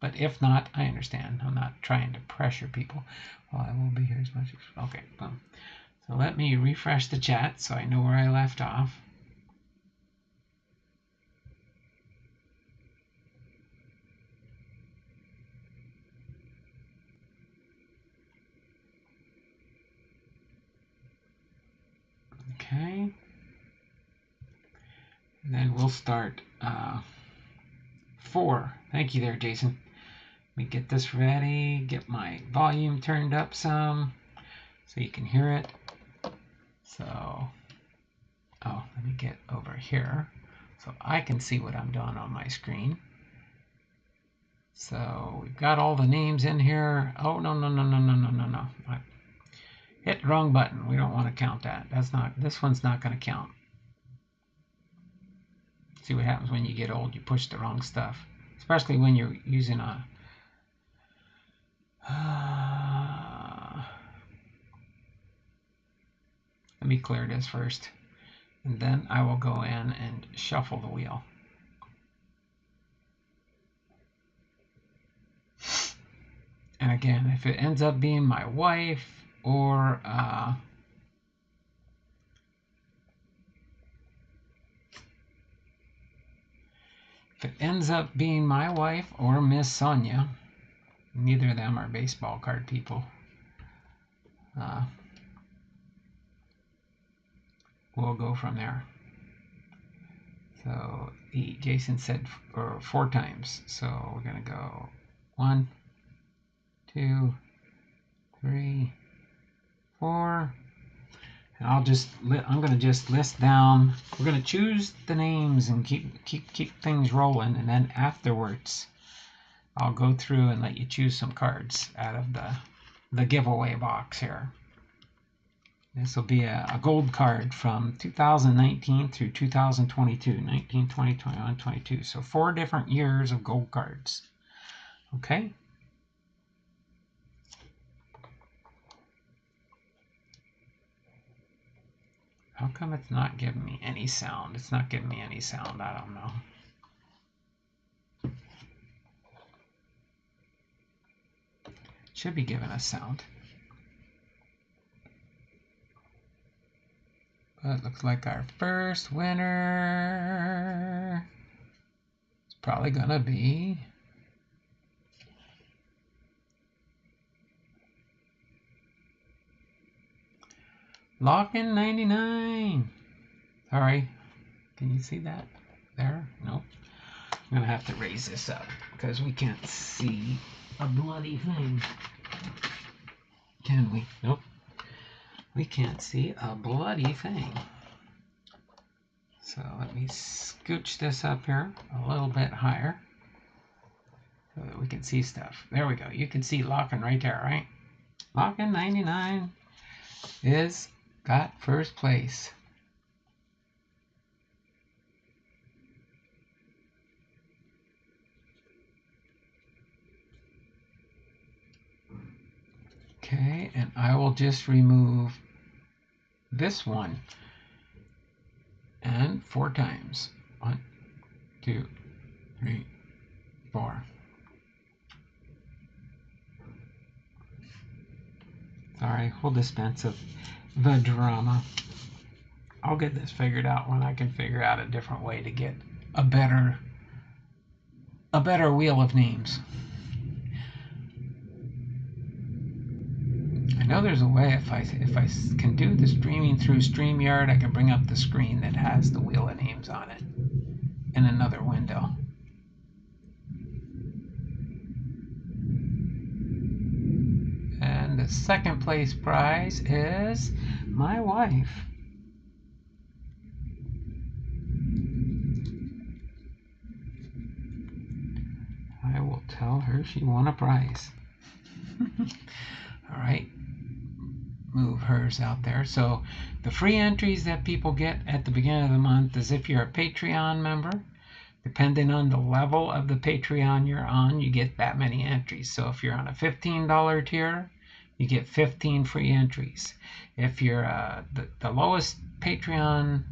Speaker 1: But if not, I understand. I'm not trying to pressure people. Well, I will be here as much as... Okay, boom. So let me refresh the chat so I know where I left off. Okay. And then we'll start 4. Thank you there, Jason. Let me get this ready, get my volume turned up some so you can hear it. So, oh, let me get over here so I can see what I'm doing on my screen. So we've got all the names in here. Oh, no. I hit the wrong button. We don't want to count that. This one's not going to count. See what happens when you get old. You push the wrong stuff, especially when you're using a let me clear this first, and then I will go in and shuffle the wheel. And again, if it ends up being my wife or Miss Sonia, neither of them are baseball card people, we'll go from there. So Jason said 4 times, so we're gonna go 1, 2, 3, 4, And I'm going to just list down. We're going to choose the names and keep things rolling, and then afterwards I'll go through and let you choose some cards out of the giveaway box here. This will be a gold card from 2019 through 2022, 19, 20, 21, 22. So 4 different years of gold cards. Okay? How come it's not giving me any sound? It's not giving me any sound. I don't know. Should be giving us sound. But it looks like our first winner is probably going to be Lockin 99. Sorry. Can you see that there? Nope. I'm going to have to raise this up because we can't see a bloody thing. Can we? Nope. We can't see a bloody thing. So let me scooch this up here a little bit higher so that we can see stuff. There we go. You can see Lockin right there, right? Lockin 99 is got first place. Okay, and I will just remove this one and 4 times. 1, 2, 3, 4. Sorry, whole dispense of the drama. I'll get this figured out when I can figure out a different way to get a better wheel of names. I know there's a way if I can do the streaming through StreamYard, I can bring up the screen that has the wheel of names on it in another window. And the second place prize is my wife. I will tell her she won a prize. All right. Move hers out there. So the free entries that people get at the beginning of the month is if you're a Patreon member. Depending on the level of the Patreon you're on, you get that many entries. So if you're on a $15 tier, you get 15 free entries. If you're the lowest Patreon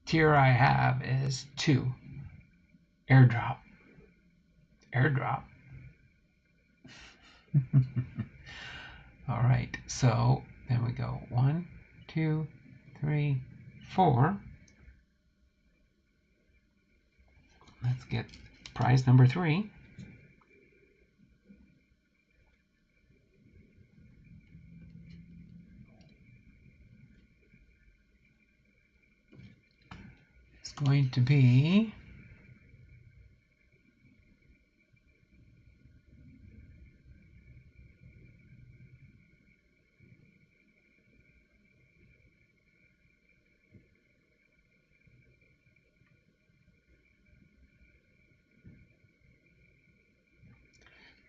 Speaker 1: tier I have is 2. Airdrop. All right, so then we go 1, 2, 3, 4. Let's get prize number 3. It's going to be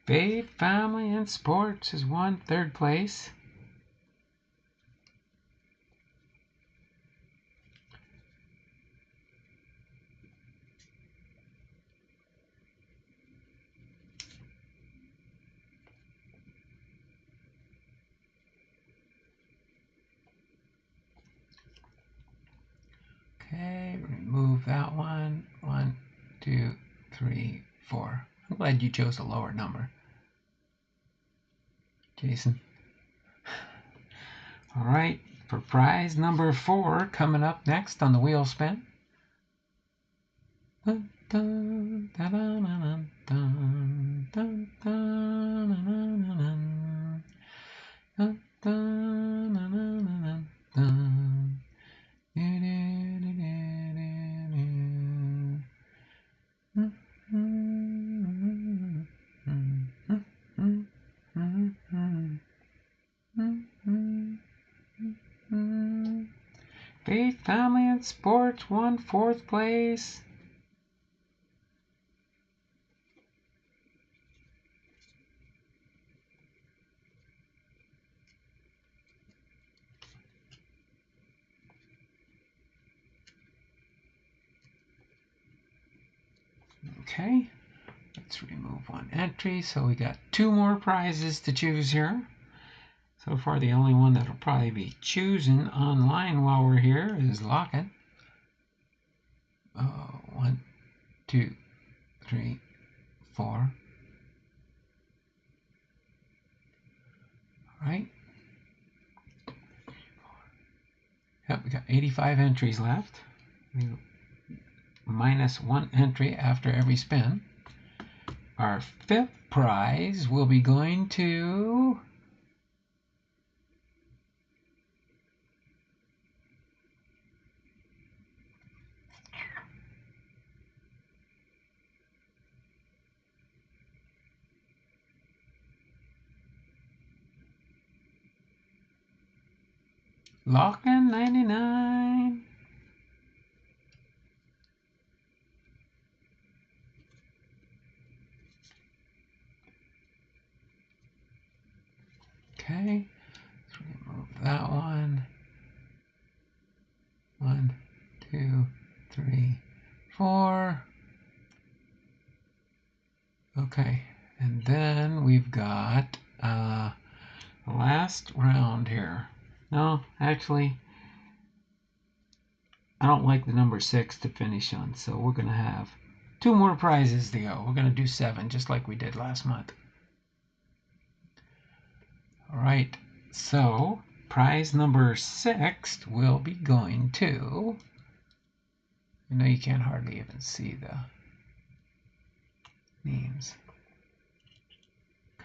Speaker 1: Faith, Family, and Sports is won 3rd place. Okay, remove that one. 1, 2, 3, 4. I'm glad you chose a lower number, Jason. All right, for prize number 4, coming up next on the wheel spin. Dun, dun, dun, dun, dun, dun, dun, dun, dun, dun, dun. Faith, Family, and Sports won 4th place. Okay, let's remove one entry. So we got 2 more prizes to choose here. So far, the only one that'll probably be choosing online while we're here is Locken. 1, 2, 3, 4. All right. Yep, we got 85 entries left. Minus 1 entry after every spin. Our 5th prize will be going to Locken 99. Okay, let's remove that one. 1, 2, 3, 4. Okay, and then we've got the last round here. No, actually, I don't like the number 6 to finish on, so we're going to have 2 more prizes to go. We're going to do 7, just like we did last month. All right, so prize number 6 will be going to, I know you can't hardly even see the names.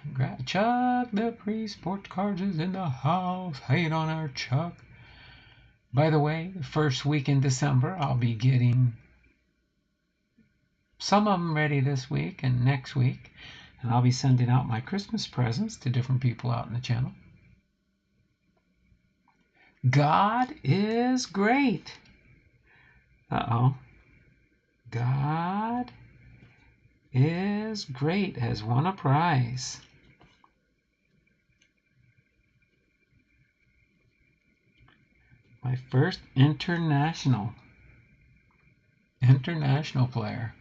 Speaker 1: Congrats, Chuck, the pre-sport cards is in the house. Hate on our Chuck. By the way, the first week in December, I'll be getting some of them ready this week and next week. And I'll be sending out my Christmas presents to different people out in the channel. God is great. Uh-oh. God is great has won a prize. My first international player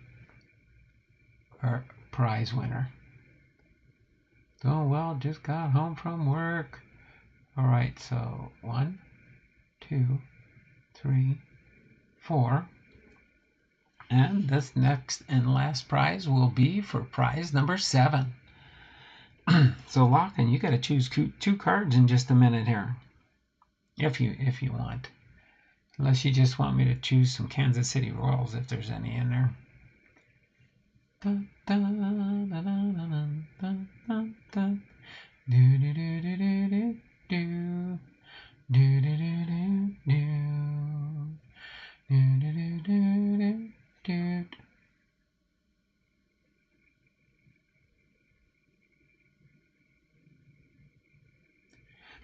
Speaker 1: or prize winner. Doing well, just got home from work. All right, so 1, 2, 3, 4. And this next and last prize will be for prize number 7. So Locken, you got to choose 2 cards in just a minute here. If you want. Unless you just want me to choose some Kansas City Royals if there's any in there.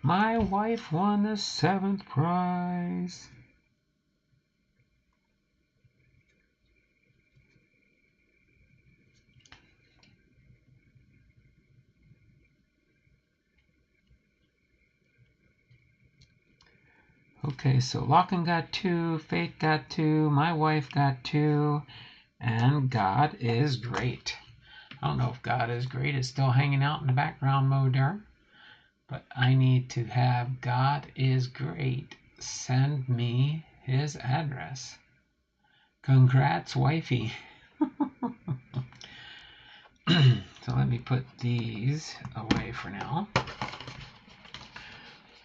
Speaker 1: My wife won the 7th prize. Okay, so Locken got 2, Faith got 2, my wife got 2, and God is great. I don't know if God is great is still hanging out in the background mode there, but I need to have God is great send me his address. Congrats, wifey. So let me put these away for now. I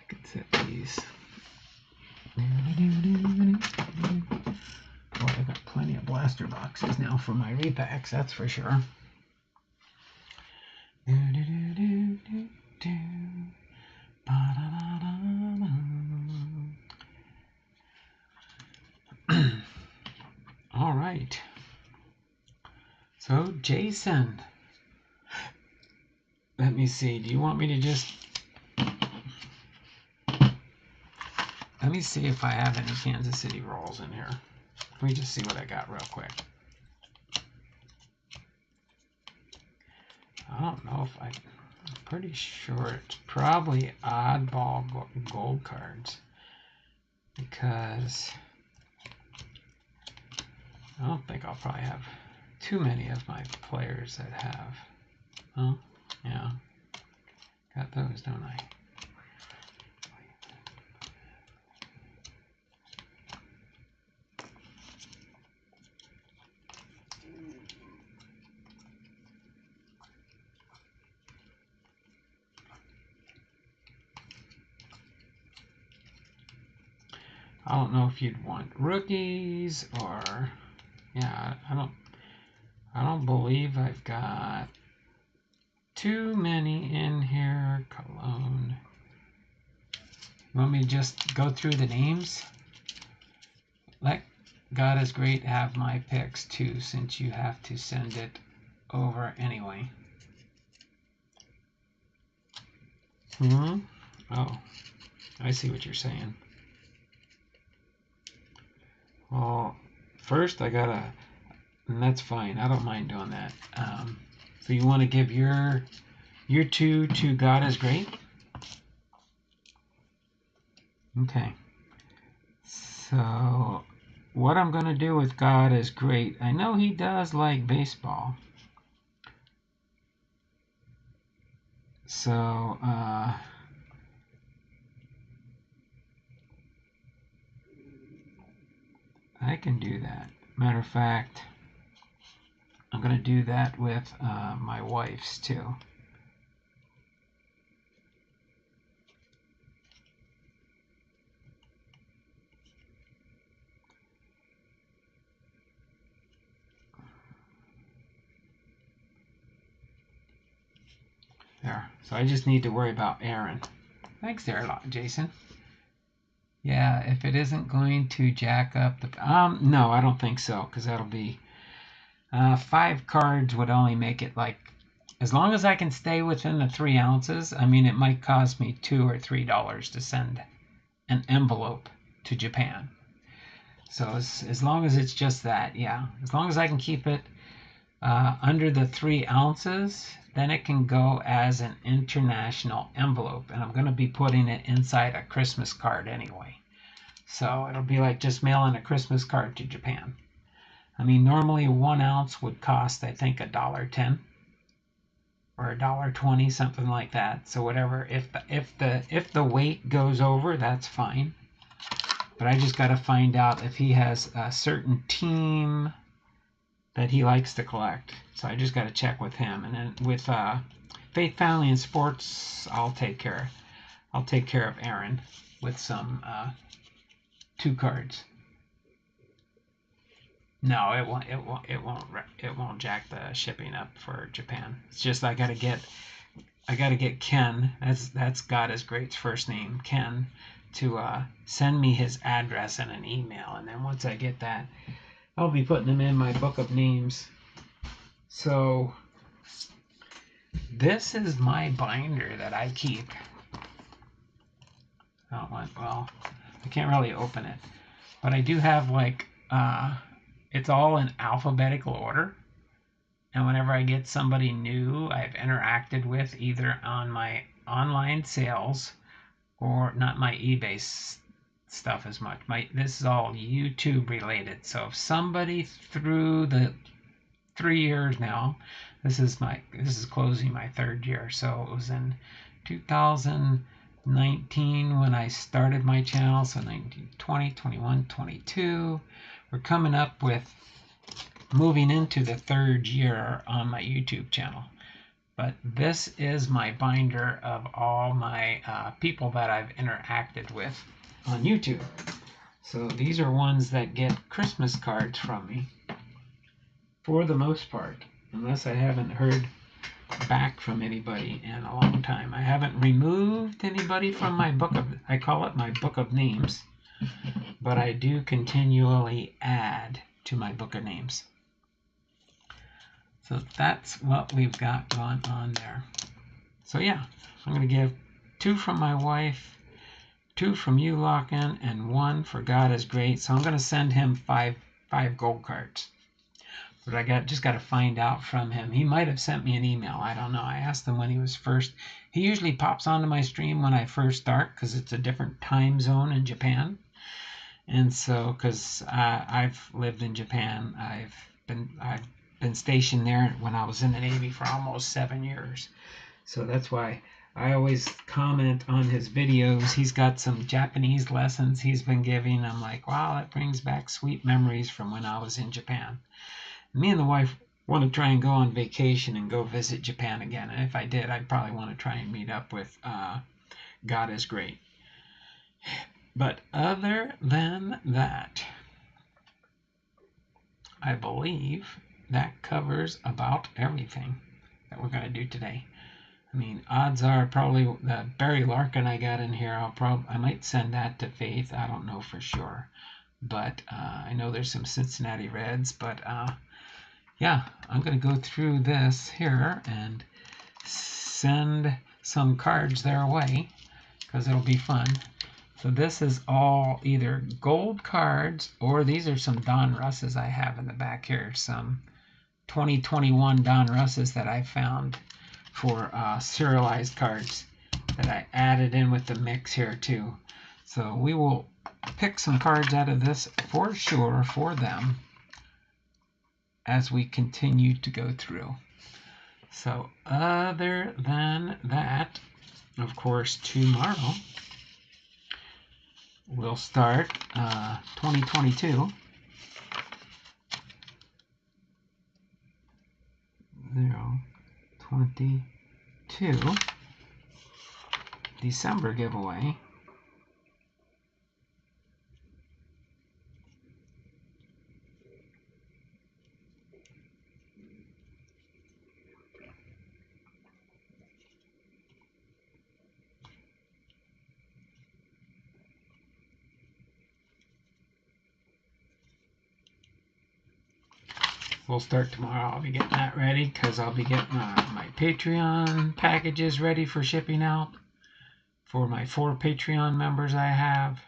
Speaker 1: can set these. Boy, I got plenty of blaster boxes now for my repacks, that's for sure. All right. So, Jason, let me see. Do you want me to just Let me see if I have any Kansas City rolls in here. Let me just see what I got real quick. I don't know if I'm pretty sure it's probably oddball gold cards, because I don't think I'll probably have too many of my players that have. Oh, yeah. Got those, don't I? I don't know if you'd want rookies or, yeah, I don't believe I've got too many in here. Cologne. You want me to just go through the names? Let God is Great have my picks too, since you have to send it over anyway. Oh, I see what you're saying. Well, first I gotta, and that's fine. I don't mind doing that. So you want to give your two to God is Great? Okay. So what I'm going to do with God is Great, I know he does like baseball. So I can do that. Matter of fact, I'm going to do that with my wife's too. There. So I just need to worry about Aaron. Thanks there a lot, Jason. Yeah, if it isn't going to jack up the... no, I don't think so, because that'll be... 5 cards would only make it like... As long as I can stay within the 3 ounces, I mean, it might cost me $2 or $3 to send an envelope to Japan. So as long as it's just that, yeah. As long as I can keep it under the 3 ounces, then it can go as an international envelope. And I'm going to be putting it inside a Christmas card anyway. So it'll be like just mailing a Christmas card to Japan. I mean, normally 1 ounce would cost, I think, $1.10 or $1.20, something like that. So whatever, if the weight goes over, that's fine. But I just got to find out if he has a certain team that he likes to collect. So I just got to check with him. And then with Faith, Family, and Sports, I'll take care of Aaron with some 2 cards. No, it won't jack the shipping up for Japan. It's just I gotta get Ken. That's God is Great's first name, Ken, to send me his address and an email. And then once I get that, I'll be putting them in my book of names. So this is my binder that I keep. Well, I can't really open it, but I do have like it's all in alphabetical order. And whenever I get somebody new I've interacted with, either on my online sales or not my eBay stuff as much. This is all YouTube related. So if somebody through the 3 years now, this is closing my 3rd year. So it was in 2019 when I started my channel. So 19, 20, 21, 22. We're coming up with moving into the 3rd year on my YouTube channel. But this is my binder of all my people that I've interacted with on YouTube. So these are ones that get Christmas cards from me for the most part, unless I haven't heard back from anybody in a long time. I haven't removed anybody from my book of, I call it my book of names, but I do continually add to my book of names. So that's what we've got going on there. So yeah, I'm going to give 2 from my wife, 2 from you, Lock-In, and 1 for God is Great. So I'm going to send him five gold cards. But I just got to find out from him. He might have sent me an email. I don't know. I asked him when he was first. He usually pops onto my stream when I first start because it's a different time zone in Japan. And so, because I've lived in Japan, I've been stationed there when I was in the Navy for almost 7 years. So that's why I always comment on his videos. He's got some Japanese lessons he's been giving. I'm like, wow, that brings back sweet memories from when I was in Japan. Me and the wife want to try and go on vacation and go visit Japan again. And if I did, I'd probably want to try and meet up with God is Great. But other than that, I believe that covers about everything that we're going to do today. I mean, odds are probably the Barry Larkin I got in here, I might send that to Faith. I don't know for sure. But I know there's some Cincinnati Reds. But yeah, I'm going to go through this here and send some cards their way because it'll be fun. So this is all either gold cards or these are some Don Russes I have in the back here. Some 2021 Don Russes that I found for serialized cards that I added in with the mix here too. So we will pick some cards out of this for sure for them as we continue to go through. So other than that, of course, tomorrow we'll start 2022. 022 December giveaway. We'll start tomorrow. I'll be getting that ready because I'll be getting my Patreon packages ready for shipping out for my 4 Patreon members I have.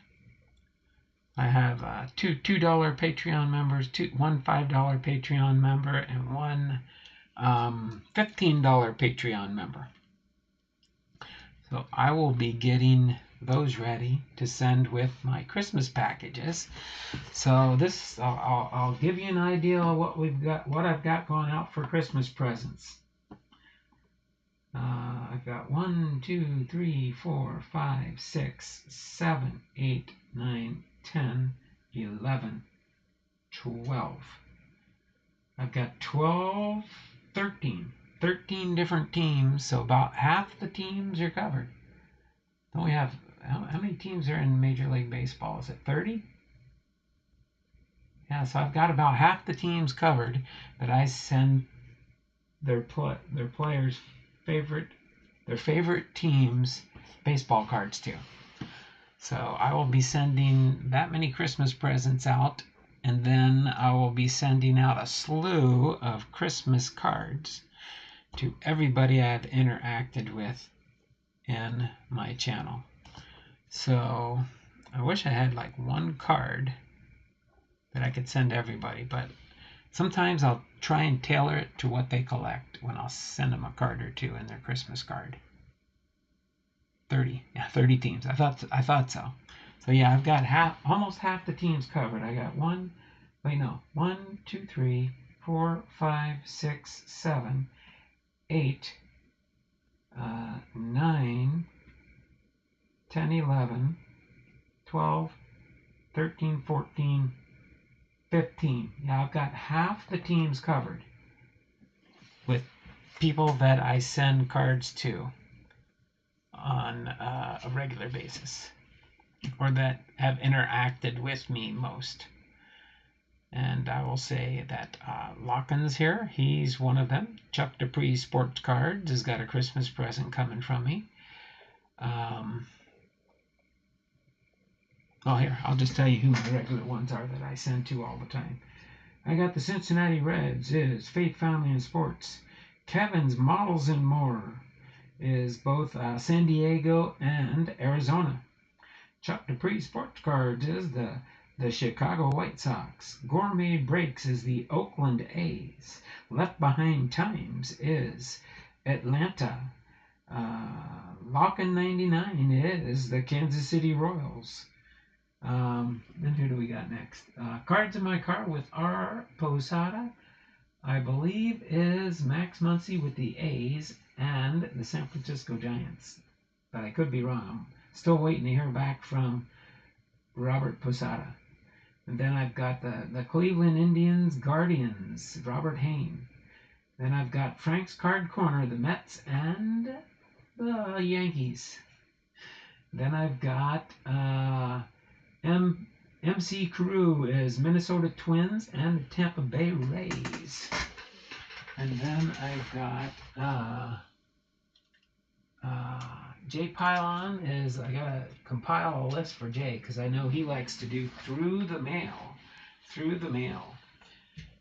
Speaker 1: I have two $2 Patreon members, one $5 Patreon member, and one $15 Patreon member. So I will be getting those ready to send with my Christmas packages. So this, I'll give you an idea of what I've got going out for Christmas presents. I've got 1, 2, 3, 4, 5, 6, 7, 8, 9, 10, 11, 12. I've got 13 different teams, so about half the teams are covered. Don't we have, how many teams are in Major League Baseball? Is it 30? Yeah, so I've got about half the teams covered that I send their players' favorite teams baseball cards to. So I will be sending that many Christmas presents out, and then I will be sending out a slew of Christmas cards to everybody I've interacted with in my channel. So I wish I had like one card that I could send everybody, but sometimes I'll try and tailor it to what they collect when I'll send them a card or two in their Christmas card. 30 teams. I thought so. So yeah, I've got almost half the teams covered. I got 1, 2, 3, 4, 5, 6, 7, 8, 9, 10, 11, 12, 13, 14, 15. Yeah, I've got half the teams covered with people that I send cards to on a regular basis, or that have interacted with me most. And I will say that Lock-In's here. He's one of them. Chuck Dupree Sports Cards has got a Christmas present coming from me. Oh, here, I'll just tell you who my regular ones are that I send to all the time. I got the Cincinnati Reds is Faith, Family, and Sports. Kevin's Models and More is both San Diego and Arizona. Chuck Dupree Sports Cards is the Chicago White Sox. Gourmet Breaks is the Oakland A's. Left Behind Times is Atlanta. Lockin' 99 is the Kansas City Royals. Then who do we got next? Cards in My Car with R. Posada, I believe, is Max Muncy with the A's and the San Francisco Giants. But I could be wrong. I'm still waiting to hear back from Robert Posada. And then I've got the Cleveland Indians Guardians, Robert Hayne. Then I've got Frank's Card Corner, the Mets and the Yankees. Then I've got MC Crew is Minnesota Twins and the Tampa Bay Rays. And then I've got Jay Pylon is, I gotta compile a list for Jay because I know he likes to do through the mail.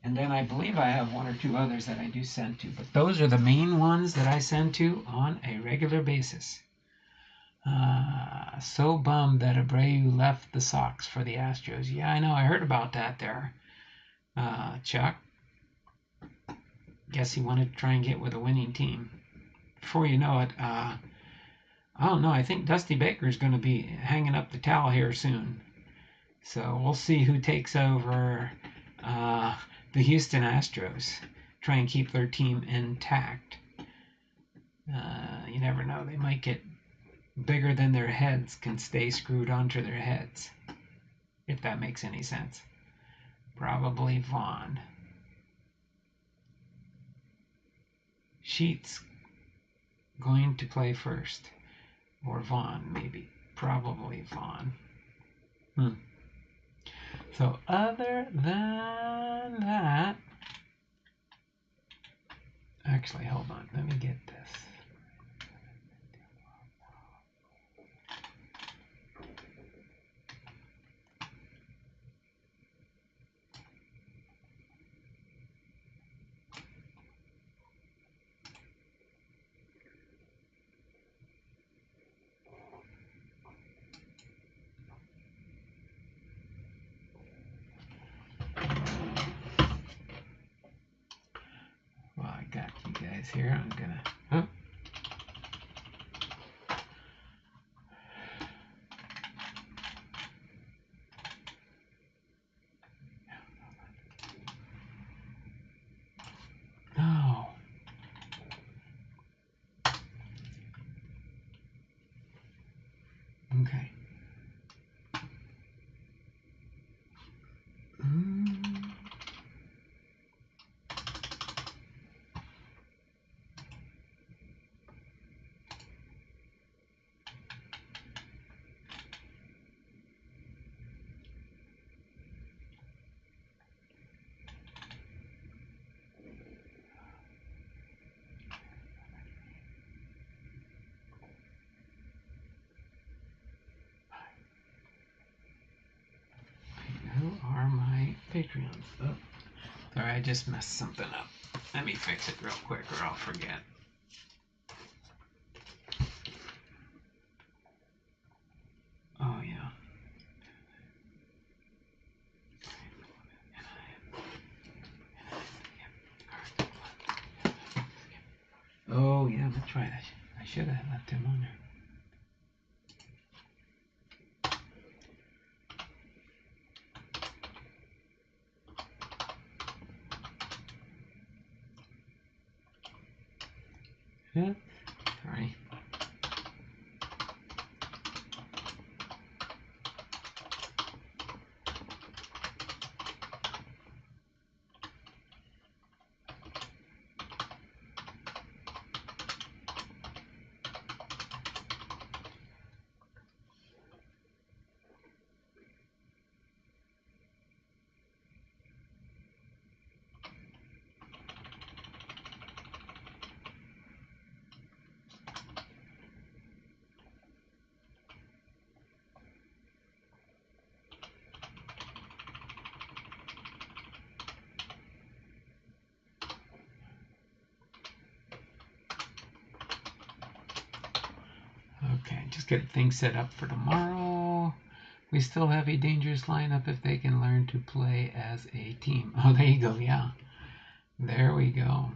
Speaker 1: And then I believe I have one or two others that I do send to, but those are the main ones that I send to on a regular basis. So bummed that Abreu left the Sox for the Astros. Yeah, I know. I heard about that there, Chuck. Guess he wanted to try and get with a winning team. Before you know it, I don't know. I think Dusty Baker's going to be hanging up the towel here soon. So we'll see who takes over the Houston Astros. Try and keep their team intact. You never know. They might get bigger than their heads, can stay screwed onto their heads. If that makes any sense. Probably Vaughn. Sheets going to play first. Or Vaughn, maybe. Probably Vaughn. So other than that... Actually, hold on. Let me get this. Well, I got you guys here. I'm gonna... Oh. No. Okay. Who are my Patreons? Oh, sorry, I just messed something up. Let me fix it real quick or I'll forget. Oh, yeah. Oh, yeah, that's right. I should have left him on there. Yeah, sorry. Okay, just get things set up for tomorrow. We still have a dangerous lineup if they can learn to play as a team. Oh, there you go. Yeah. There we go.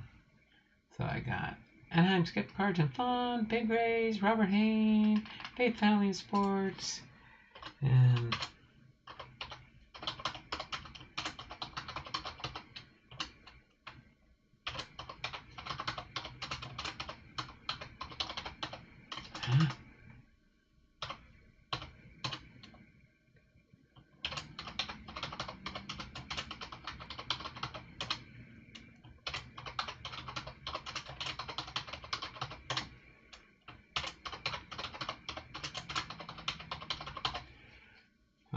Speaker 1: So I got Anaheim Skip Cards and Fun, Big Rays, Robert Hayne, Faith Family and Sports, and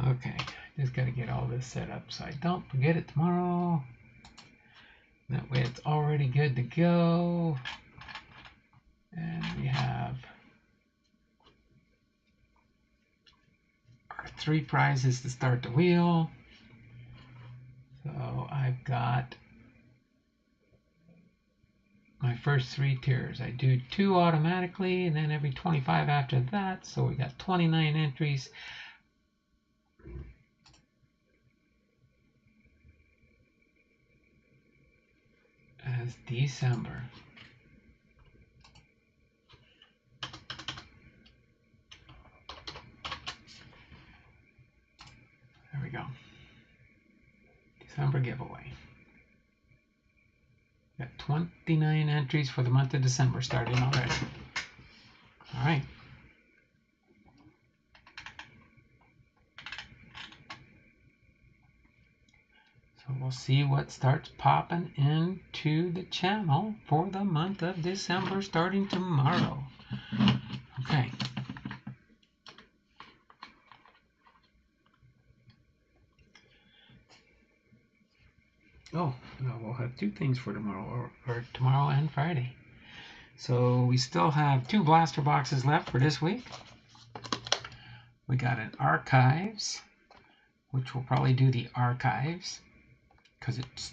Speaker 1: okay, just got to get all this set up so I don't forget it tomorrow. That way it's already good to go. And we have our 3 prizes to start the wheel. So I've got my first 3 tiers. I do 2 automatically and then every 25 after that. So we got 29 entries. As December. There we go. December giveaway. Got 29 entries for the month of December starting already. All right. So we'll see what starts popping into the channel for the month of December starting tomorrow. Okay. Oh, no, we'll have 2 things for tomorrow, or tomorrow and Friday. So we still have 2 blaster boxes left for this week. We got an archives, which we'll probably do the archives because it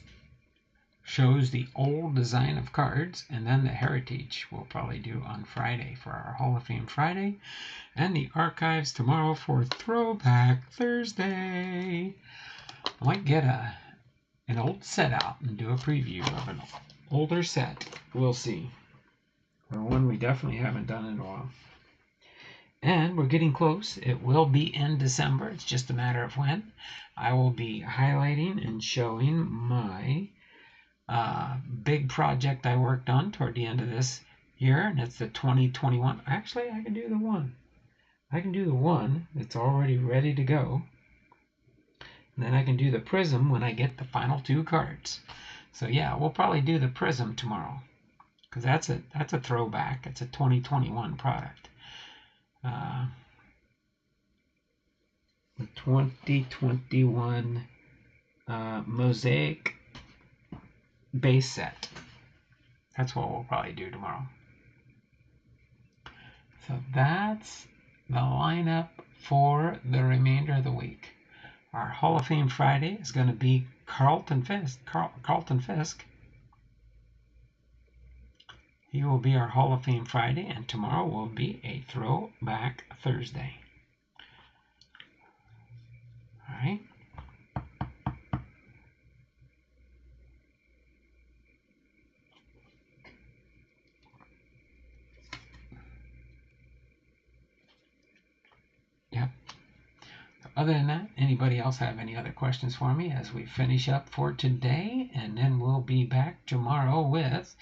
Speaker 1: shows the old design of cards, and then the heritage we'll probably do on Friday for our Hall of Fame Friday, and the archives tomorrow for Throwback Thursday. I might get an old set out and do a preview of an older set. We'll see. Or one we definitely haven't done in a while. And we're getting close. It will be in December. It's just a matter of when. I will be highlighting and showing my big project I worked on toward the end of this year, and it's the 2021. Actually, I can do the one. I can do the one that's already ready to go. And then I can do the Prism when I get the final 2 cards. So yeah, we'll probably do the Prism tomorrow, because that's a throwback. It's a 2021 product. The 2021 Mosaic base set. That's what we'll probably do tomorrow. So that's the lineup for the remainder of the week. Our Hall of Fame Friday is going to be Carlton Fisk. He will be our Hall of Fame Friday, and tomorrow will be a Throwback Thursday. All right. Yep. Other than that, anybody else have any other questions for me as we finish up for today? And then we'll be back tomorrow with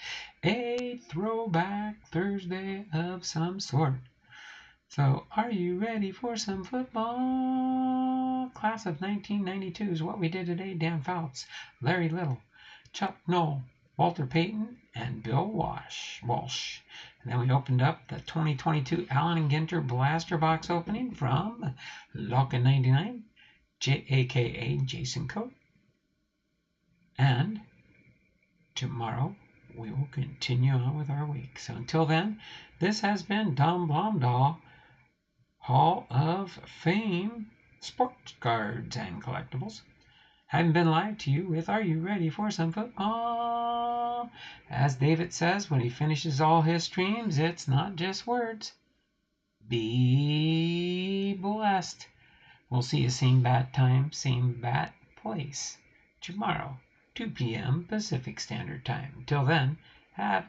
Speaker 1: a Throwback Thursday of some sort. So, are you ready for some football? Class of 1992 is what we did today. Dan Fouts, Larry Little, Chuck Noll, Walter Peyton, and Bill Walsh. And then we opened up the 2022 Allen and Ginter Blaster Box opening from Lockin 99, aka Jason Coate. And tomorrow we will continue on with our week. So until then, this has been Dom Blomdahl, Hall of Fame Sports Cards and Collectibles. Having been live to you with Are You Ready for Some Football? As David says when he finishes all his streams, it's not just words. Be blessed. We'll see you same bat time, same bat place tomorrow, 2 p.m. Pacific Standard Time. Till then, have a